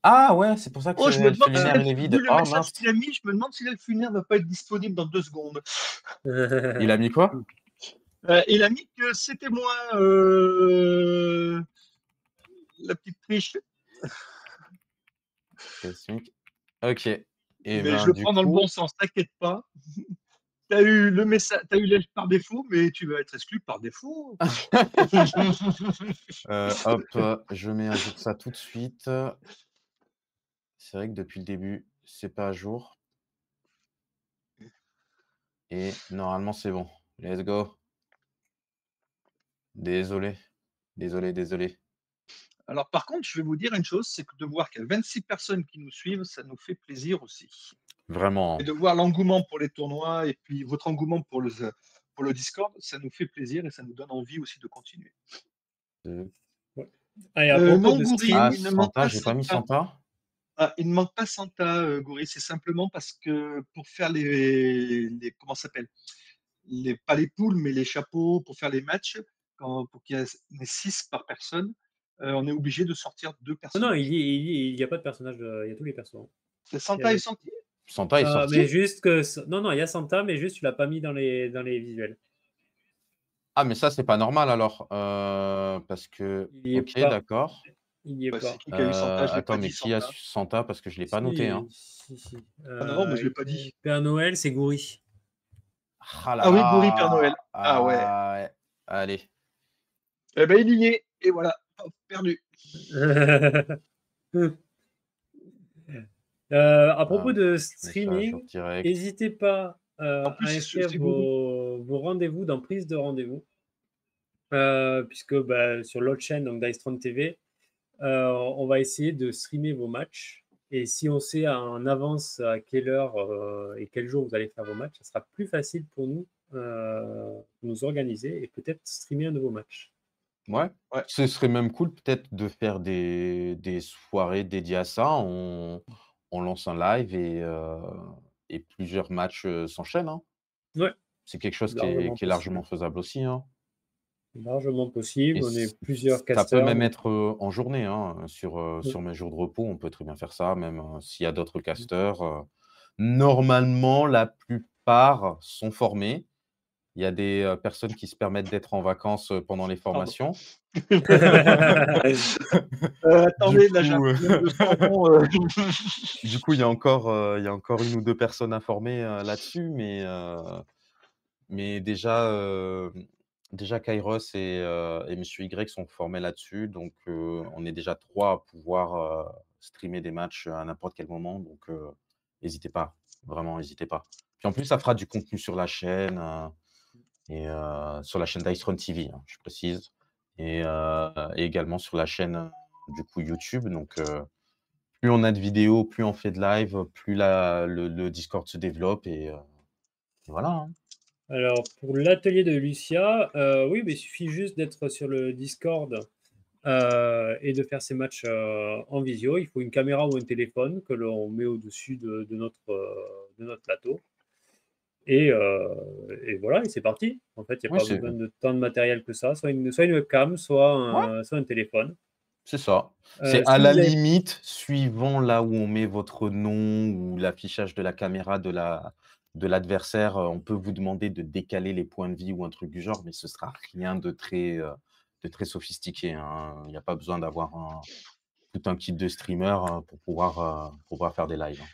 S2: Ah ouais, c'est pour ça que
S4: Oh, je me
S2: le
S4: demande si
S2: lunaire il est
S4: vu
S2: vide.
S4: le
S2: Oh
S4: message
S2: mince!
S4: qu'il a mis, je me demande si l'elfe lunaire va pas être disponible dans 2 secondes.
S2: Il a mis quoi?
S4: Il a mis que c'était moi, la petite triche.
S2: Cosmic. OK et
S4: Mais je
S2: ben,
S4: le
S2: du
S4: prends dans le bon
S2: coup,
S4: sens, t'inquiète pas. Tu as eu le message, tu as eu l'elfe par défaut, mais tu vas être exclu par défaut.
S2: hop, je mets à jour ça tout de suite. C'est vrai que depuis le début, c'est pas à jour et normalement c'est bon. Let's go. Désolé, désolé, désolé.
S4: Alors par contre, je vais vous dire une chose, c'est que de voir qu'il y a 26 personnes qui nous suivent, ça nous fait plaisir aussi.
S2: Vraiment,
S4: Et
S2: hein.
S4: de voir l'engouement pour les tournois et puis votre engouement pour le Discord, ça nous fait plaisir et ça nous donne envie aussi de continuer.
S2: Heu,
S3: Ouais. Ah, et à propos
S4: Non,
S3: de
S4: Goury,
S2: ah
S3: stream,
S4: il ne manque
S2: Santa,
S4: pas
S2: j'ai pas mis
S4: Santa.
S2: Santa?
S4: Ah, il ne manque pas Santa, Goury, c'est simplement parce que pour faire les comment ça s'appelle? Pas les poules, mais les chapeaux pour faire les matchs, pour qu'il y en ait 6 par personne, on est obligé de sortir 2
S3: non, non,
S4: personnages.
S3: il y a pas de personnage, il y a tous les persos.
S4: C'est
S3: Il y
S4: Santa
S3: a-
S4: et Santi?
S2: Santa est
S3: mais
S2: sorti?
S3: juste que. Non, non, il y a Santa, mais juste tu l'as pas mis dans les visuels.
S2: Ah mais ça, c'est pas normal alors, parce que
S3: Il y est
S2: OK,
S3: pas.
S2: d'accord.
S3: Il y est
S4: Bah, c'est
S3: pas.
S4: qui a eu Santa? Je l'ai pas
S2: Attends,
S4: dit
S2: mais qui a
S4: Santa.
S2: su Santa? Parce que je l'ai pas noté,
S3: Si,
S2: hein.
S3: si, si.
S4: Ah non, non, moi je l'ai pas dit.
S3: Père Noël, c'est Goury.
S2: Ah là
S4: Ah oui, Goury, Père Noël.
S2: là!
S4: Ah ouais.
S2: Ah ouais, allez.
S4: Eh ben, il y est et voilà, hop, perdu.
S3: À propos
S2: Hop,
S3: de
S2: je mets ça à jour
S3: streaming,
S2: direct.
S3: n'hésitez pas
S4: En plus,
S3: à inscrire
S4: c'est Goury.
S3: vos rendez-vous dans prise de rendez-vous. Puisque bah, sur l'autre chaîne, donc Dice Throne TV, on va essayer de streamer vos matchs. Et si on sait en avance à quelle heure et quel jour vous allez faire vos matchs, ça sera plus facile pour nous de nous organiser et peut-être streamer un de vos matchs.
S2: Ouais,
S4: Ouais.
S2: ce serait même cool peut-être de faire des soirées dédiées à ça. On lance un live et plusieurs matchs, s'enchaînent, hein.
S3: Ouais,
S2: C'est quelque chose
S3: largement
S2: qui est largement
S3: possible.
S2: faisable aussi, hein.
S3: Largement
S2: Et
S3: possible. On est plusieurs
S2: ça peut
S3: casteurs.
S2: même
S3: Donc,
S2: être, en journée, hein, sur mes jours de repos, on peut très bien faire ça, même, s'il y a d'autres casteurs, normalement, la plupart sont formés, il y a des personnes qui se permettent d'être en vacances pendant les
S4: Pardon.
S2: formations. Du
S4: Attendez, là, j'ai un
S2: coup,
S4: problème de son.
S2: du coup, il y a encore une ou deux personnes informées là-dessus, mais déjà Kairos et Monsieur Y sont formés là-dessus, donc on est déjà 3 à pouvoir streamer des matchs à n'importe quel moment, donc n'hésitez pas, vraiment n'hésitez pas. Puis en plus, ça fera du contenu sur la chaîne et sur la chaîne d'Ice Run TV, hein, je précise, et également sur la chaîne du coup YouTube. Donc plus on a de vidéos, plus on fait de live, plus le Discord se développe et voilà, hein.
S3: Alors, pour l'atelier de Lucia, oui, mais il suffit juste d'être sur le Discord et de faire ces matchs en visio. Il faut une caméra ou un téléphone que l'on met au-dessus de notre plateau. Et voilà, et c'est parti. En fait, il n'y a
S2: Oui,
S3: pas
S2: c'est
S3: besoin de tant de matériel que ça. Soit une webcam, soit un téléphone.
S2: c'est ça. C'est à
S3: Si
S2: la
S3: vous avez...
S2: limite, suivant là où on met votre nom ou l'affichage de la caméra de l'adversaire, on peut vous demander de décaler les points de vie ou un truc du genre, mais ce sera rien de très sophistiqué, hein. Il n'y a pas besoin d'avoir tout un kit de streamer, pour pouvoir faire des lives, hein.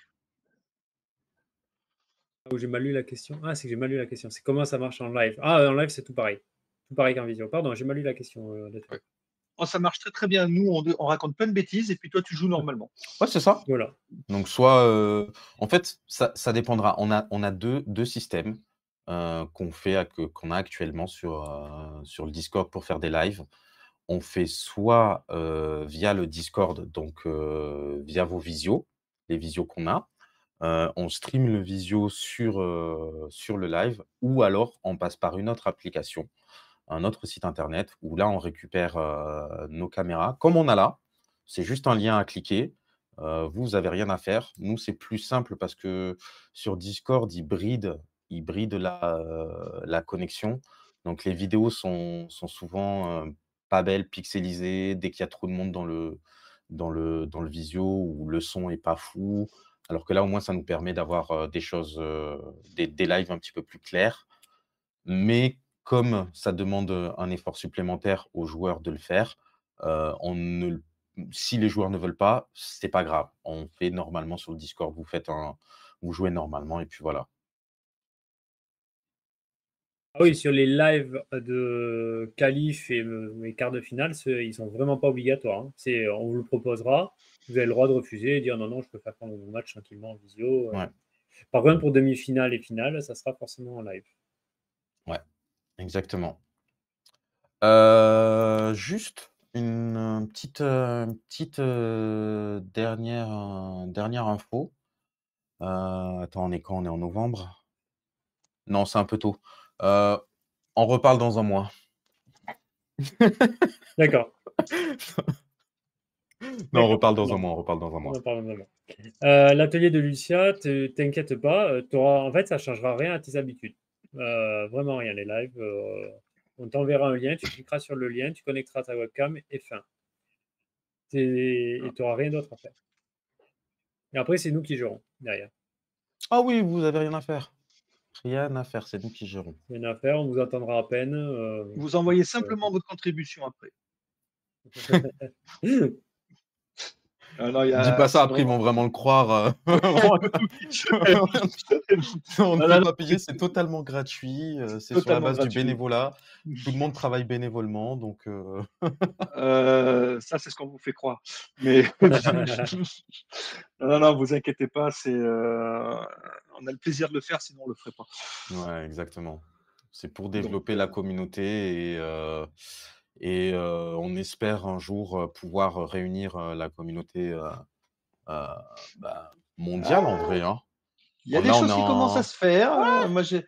S3: Ah, j'ai mal lu la question. Ah, c'est que j'ai mal lu la question. C'est comment ça marche en live? Ah, en live, c'est tout pareil. Tout pareil qu'en vidéo. Pardon, j'ai mal lu la question.
S4: Ouais. Oh, ça marche très très bien. Nous, on raconte plein de bêtises et puis toi, tu joues normalement.
S2: Ouais, c'est ça.
S3: Voilà.
S2: Donc soit, en fait, ça dépendra. On a deux systèmes, qu'on a actuellement sur le Discord pour faire des lives. On fait soit, via le Discord, donc via vos visios, les visios qu'on a. On stream le visio sur le live ou alors on passe par une autre application, un autre site internet où là on récupère, nos caméras comme on a là. C'est juste un lien à cliquer. Vous avez rien à faire. Nous, c'est plus simple parce que sur Discord, ils brident la connexion. Donc les vidéos sont souvent, pas belles, pixelisées. Dès qu'il y a trop de monde dans le visio ou le son est pas fou. Alors que là, au moins, ça nous permet d'avoir, des choses, des lives un petit peu plus clairs. Mais comme ça demande, un effort supplémentaire aux joueurs de le faire, on ne l si les joueurs ne veulent pas, c'est pas grave. On fait normalement sur le Discord, vous jouez normalement et puis voilà.
S3: Ah oui, sur les lives de qualif et quarts de finale, ils sont vraiment pas obligatoires, hein. On vous le proposera. Vous avez le droit de refuser et dire non, non, je peux faire mon match tranquillement en visio.
S2: Ouais,
S3: Par contre, pour demi-finale et finale, ça sera forcément en live.
S2: ouais, exactement. Juste dernière info. Attends, on est quand? On est en novembre? Non, c'est un peu tôt. Heu, on reparle dans un mois.
S3: D'accord.
S2: Non, on
S3: D'accord.
S2: reparle dans un
S3: Bon,
S2: mois, on reparle dans un
S3: on
S2: mois.
S3: en parle vraiment. L'atelier de Lucia, t'inquiète pas, en fait, ça changera rien à tes habitudes. Vraiment rien. Les lives, on t'enverra un lien, tu cliqueras sur le lien, tu connecteras ta webcam et fin. Et tu n'auras rien d'autre à faire. Et après, c'est nous qui gérons derrière.
S2: Ah oui, vous avez rien à faire. Rien à faire, c'est nous qui gérons.
S3: Rien à faire, on vous entendra à peine.
S4: Vous envoyez simplement votre contribution après. Alors,
S2: Dis pas ça,
S4: c'est
S2: après ils
S4: vraiment.
S2: vont vraiment le croire. On ne
S4: Ah
S2: fait
S4: là là,
S2: pas payer, c'est totalement gratuit, c'est sur la
S4: totalement
S2: base du
S4: gratuit.
S2: bénévolat. Tout le monde travaille bénévolement, donc
S4: Ça, c'est ce qu'on vous fait croire. Mais non, non, vous inquiétez pas, on a le plaisir de le faire, sinon on le ferait pas.
S2: ouais, exactement. C'est pour
S4: Donc,
S2: développer la communauté et on espère un jour, pouvoir réunir, la communauté, mondiale en vrai,
S4: ah,
S2: hein.
S4: il y a
S2: Bon
S4: des
S2: là, on est
S4: choses qui commencent à
S2: en
S4: se faire. Moi, je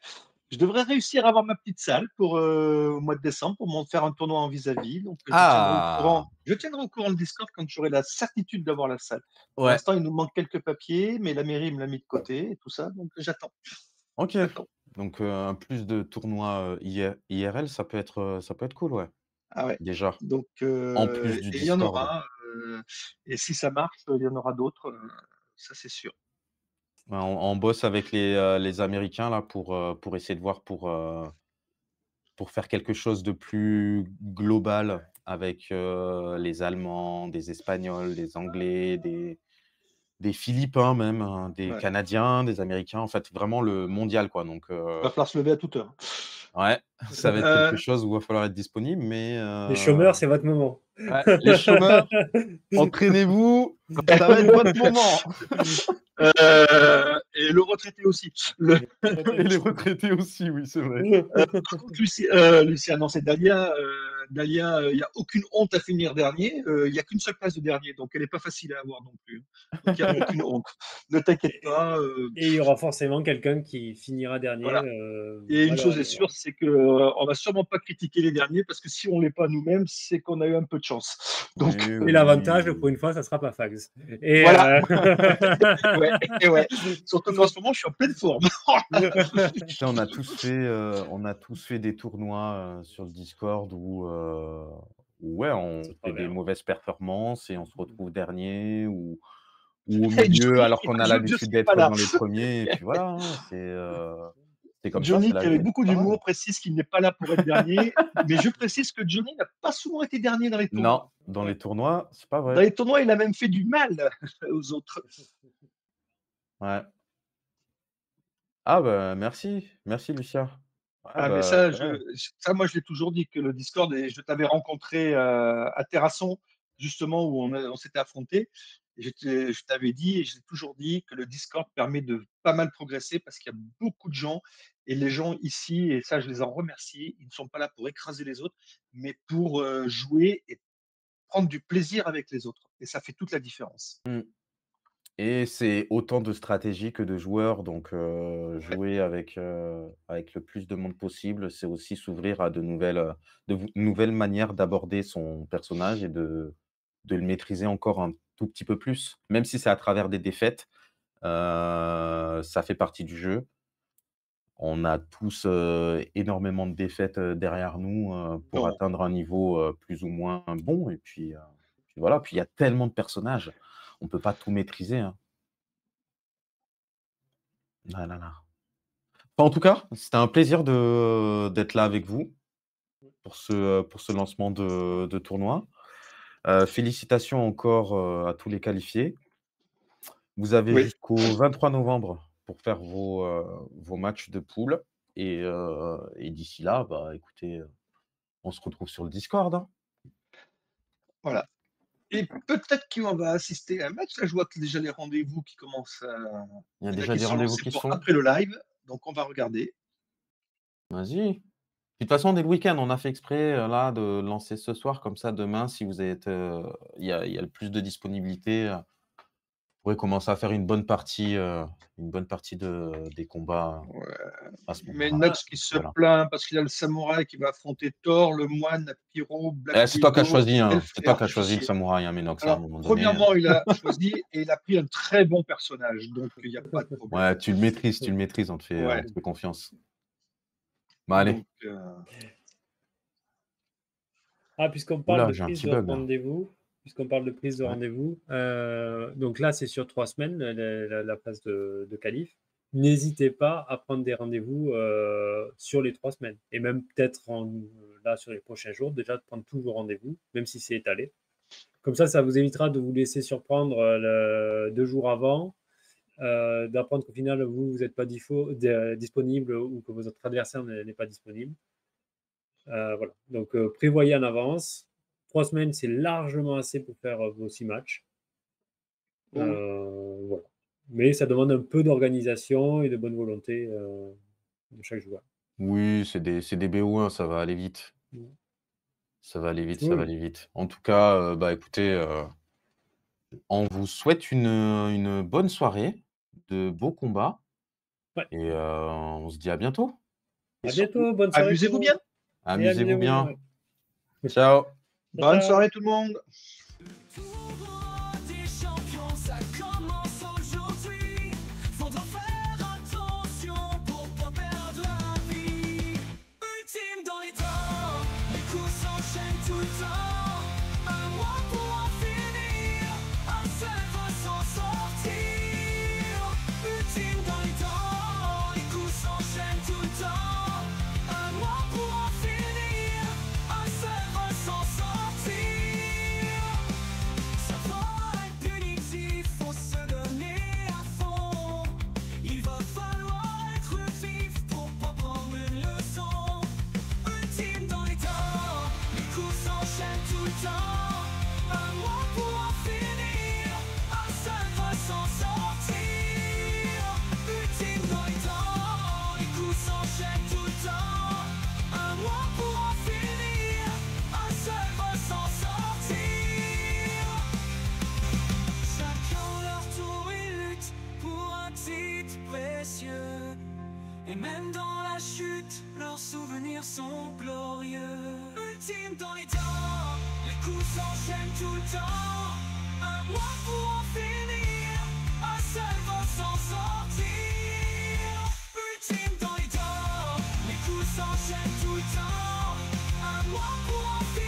S4: devrais réussir à avoir ma petite salle au mois de décembre pour faire un tournoi en vis-à-vis. Donc,
S2: ah!
S4: je tiendrai au courant le Discord quand j'aurai la certitude d'avoir la salle. Pour
S2: Ouais,
S4: l'instant, il nous manque quelques papiers, mais la mairie me l'a mis de côté et tout ça. Donc, j'attends.
S2: OK.
S4: J'attends.
S2: Donc plus de tournois, IRL, ça peut être cool, ouais,
S4: Ah ouais.
S2: déjà.
S4: Donc,
S2: En plus du
S4: et il y en
S2: Discord.
S4: aura. Et si ça marche, il y en aura d'autres. Ça, c'est sûr.
S2: Ouais, on bosse avec les Américains là pour essayer de voir pour faire quelque chose de plus global avec les Allemands, des Espagnols, des Anglais, des Philippins même, hein, des
S4: Ouais.
S2: Canadiens, des Américains, en fait, vraiment le mondial, quoi. Donc,
S4: Il va falloir se lever à toute heure.
S2: ouais, ça va être quelque chose où il va falloir être disponible, mais
S3: Les chômeurs, c'est votre moment.
S2: ouais, les chômeurs, entraînez-vous, ça va être votre moment.
S4: Et le retraité aussi.
S2: Et les retraités aussi, oui, c'est vrai.
S4: Par contre, Lucien, non, c'est Dalia. Dalia, il n'y a aucune honte à finir dernier. Il n'y a qu'une seule place de dernier, donc elle n'est pas facile à avoir non plus. Donc il n'y a aucune honte. Ne t'inquiète pas.
S3: Et il y aura forcément quelqu'un qui finira dernier.
S4: Voilà. Et une
S3: voilà,
S4: chose est sûre, c'est qu'on va sûrement pas critiquer les derniers, parce que si on l'est pas nous-mêmes, c'est qu'on a eu un peu de chance. Donc,
S2: Oui,
S3: Et
S2: oui.
S3: l'avantage, pour une fois, ça sera pas Fags. Et
S4: Voilà. ouais. Surtout qu'en ce moment, je suis en pleine forme.
S2: Tu sais, on a tous fait des tournois sur le Discord où, ouais, on
S3: C'est pas
S2: fait des
S3: bien.
S2: mauvaises performances et on se retrouve dernier ou au
S4: Et
S2: milieu
S4: Johnny,
S2: alors qu'on a
S4: je
S2: l'habitude
S4: suis
S2: d'être
S4: pas là.
S2: dans les premiers. Et puis voilà, hein, c'est comme ça,
S4: Johnny,
S2: c'est la
S4: qui avait
S2: vie,
S4: beaucoup
S2: c'est pas grave.
S4: d'humour, précise qu'il n'est pas là pour être dernier. Mais je précise que Johnny n'a pas souvent été dernier dans les tournois.
S2: Non, dans les tournois, c'est pas
S4: Dans
S2: vrai.
S4: les tournois, il a même fait du mal aux autres.
S2: Ouais. Ah bah merci Lucia. Ouais,
S4: Ah, mais
S2: bah,
S4: ça, moi, je l'ai toujours dit que le Discord, et je t'avais rencontré à Terrasson, justement, où on s'était affrontés. Je t'avais dit, et je l'ai toujours dit, que le Discord permet de pas mal progresser parce qu'il y a beaucoup de gens, et les gens ici, et ça, je les en remercie, ils ne sont pas là pour écraser les autres, mais pour jouer et prendre du plaisir avec les autres. Et ça fait toute la différence.
S2: mmh. Et c'est autant de stratégie que de joueurs, donc jouer avec le plus de monde possible, c'est aussi s'ouvrir à nouvelles manières d'aborder son personnage et de le maîtriser encore un tout petit peu plus. Même si c'est à travers des défaites, ça fait partie du jeu. On a tous, énormément de défaites, derrière nous, pour
S4: Non.
S2: atteindre un niveau, plus ou moins bon et puis voilà. Puis il y a tellement de personnages, on peut pas tout maîtriser, hein. Ah là là. Enfin, en tout cas, c'était un plaisir d'être là avec vous pour ce lancement de tournoi. Félicitations encore, à tous les qualifiés. Vous avez
S4: Oui.
S2: jusqu'au 23 novembre pour faire vos matchs de poule et d'ici là, bah, écoutez, on se retrouve sur le Discord, hein.
S4: Voilà. Et peut-être qu'on va assister à un match. Là, je vois que déjà les rendez-vous qui commencent à.
S2: Il y a
S4: Il y en a
S2: déjà
S4: qui
S2: des
S4: sont
S2: rendez-vous
S4: lancés
S2: qui se
S4: pour
S2: font?
S4: après le live. Donc, on va regarder.
S2: Vas-y. De toute façon, dès le week-end, on a fait exprès, là, de lancer ce soir, comme ça, demain, si vous êtes, il y a le plus de disponibilité, vous pourrez commencer à faire une bonne partie des combats
S4: Ouais.
S2: à ce
S4: Mais
S2: moment-là.
S4: Nox qui se
S2: Voilà.
S4: plaint parce qu'il a le samouraï qui va affronter Thor, le moine, Pyro, Black
S2: C'est toi qui as
S4: Widow,
S2: choisi, hein.
S4: Elf
S2: C'est
S4: et
S2: toi qui as choisi le
S4: Artificier.
S2: samouraï, hein, Ménox, à un
S4: Alors,
S2: moment donné.
S4: premièrement, il a choisi et il a pris un très bon personnage. Donc, il n'y a pas de problème.
S2: Ouais, tu le maîtrises, on te
S4: Ouais.
S2: fait confiance. Bah, allez.
S4: Donc,
S3: Puisqu'on parle
S2: Oula,
S3: de
S2: j'ai un
S3: prise
S2: petit
S3: de
S2: bug, là.
S3: rendez-vous,
S2: Ouais.
S3: donc là, c'est sur 3 semaines, la phase de qualif. N'hésitez pas à prendre des rendez-vous sur les 3 semaines. Et même peut-être là, sur les prochains jours, déjà de prendre tous vos rendez-vous, même si c'est étalé. Comme ça vous évitera de vous laisser surprendre 2 jours avant, d'apprendre qu'au final, vous n'êtes pas disponible ou que votre adversaire n'est pas disponible. Voilà. Donc, prévoyez en avance. 3 semaines, c'est largement assez pour faire vos 6 matchs. Voilà. Mais ça demande un peu d'organisation et de bonne volonté de chaque joueur.
S2: Oui, c'est des BO1, ça va aller vite.
S3: Mm.
S2: Ça va aller vite,
S3: Oui.
S2: ça va aller vite. En tout cas, bah, écoutez, on vous souhaite une bonne soirée, de beaux combats
S3: Ouais.
S2: et on se dit à bientôt.
S3: À bientôt, bonne soirée.
S4: amusez-vous bien.
S2: Amusez-vous bien.
S3: Ouais.
S2: Ciao.
S4: Bonne
S3: Ciao.
S4: soirée tout le monde.
S1: Tournoi des champions, ça commence aujourd'hui. Faudra faire attention pour pas perdre la vie. Ultime dans les temps, les coups s'enchaînent tout le temps. Un mois pour en finir, un seul va s'en sortir. Ultime dans les temps, les coups s'enchaînent tout le temps. Un mois pour en finir. s'enchaîne tout le temps. Un mois pour en finir, un seul va s'en sortir. Ultime dans les temps, les coups s'enchaînent tout le temps. Un mois pour en finir, un seul va s'en sortir. Chacun leur tour, ils luttent pour un titre précieux. Et même dans la chute, leurs souvenirs sont glorieux. Ultime dans les temps, les coups s'enchaînent tout le temps. Un mois pour en finir, un seul va s'en sortir. Ultime dans les temps, les coups s'enchaînent tout le temps. Un mois pour en finir.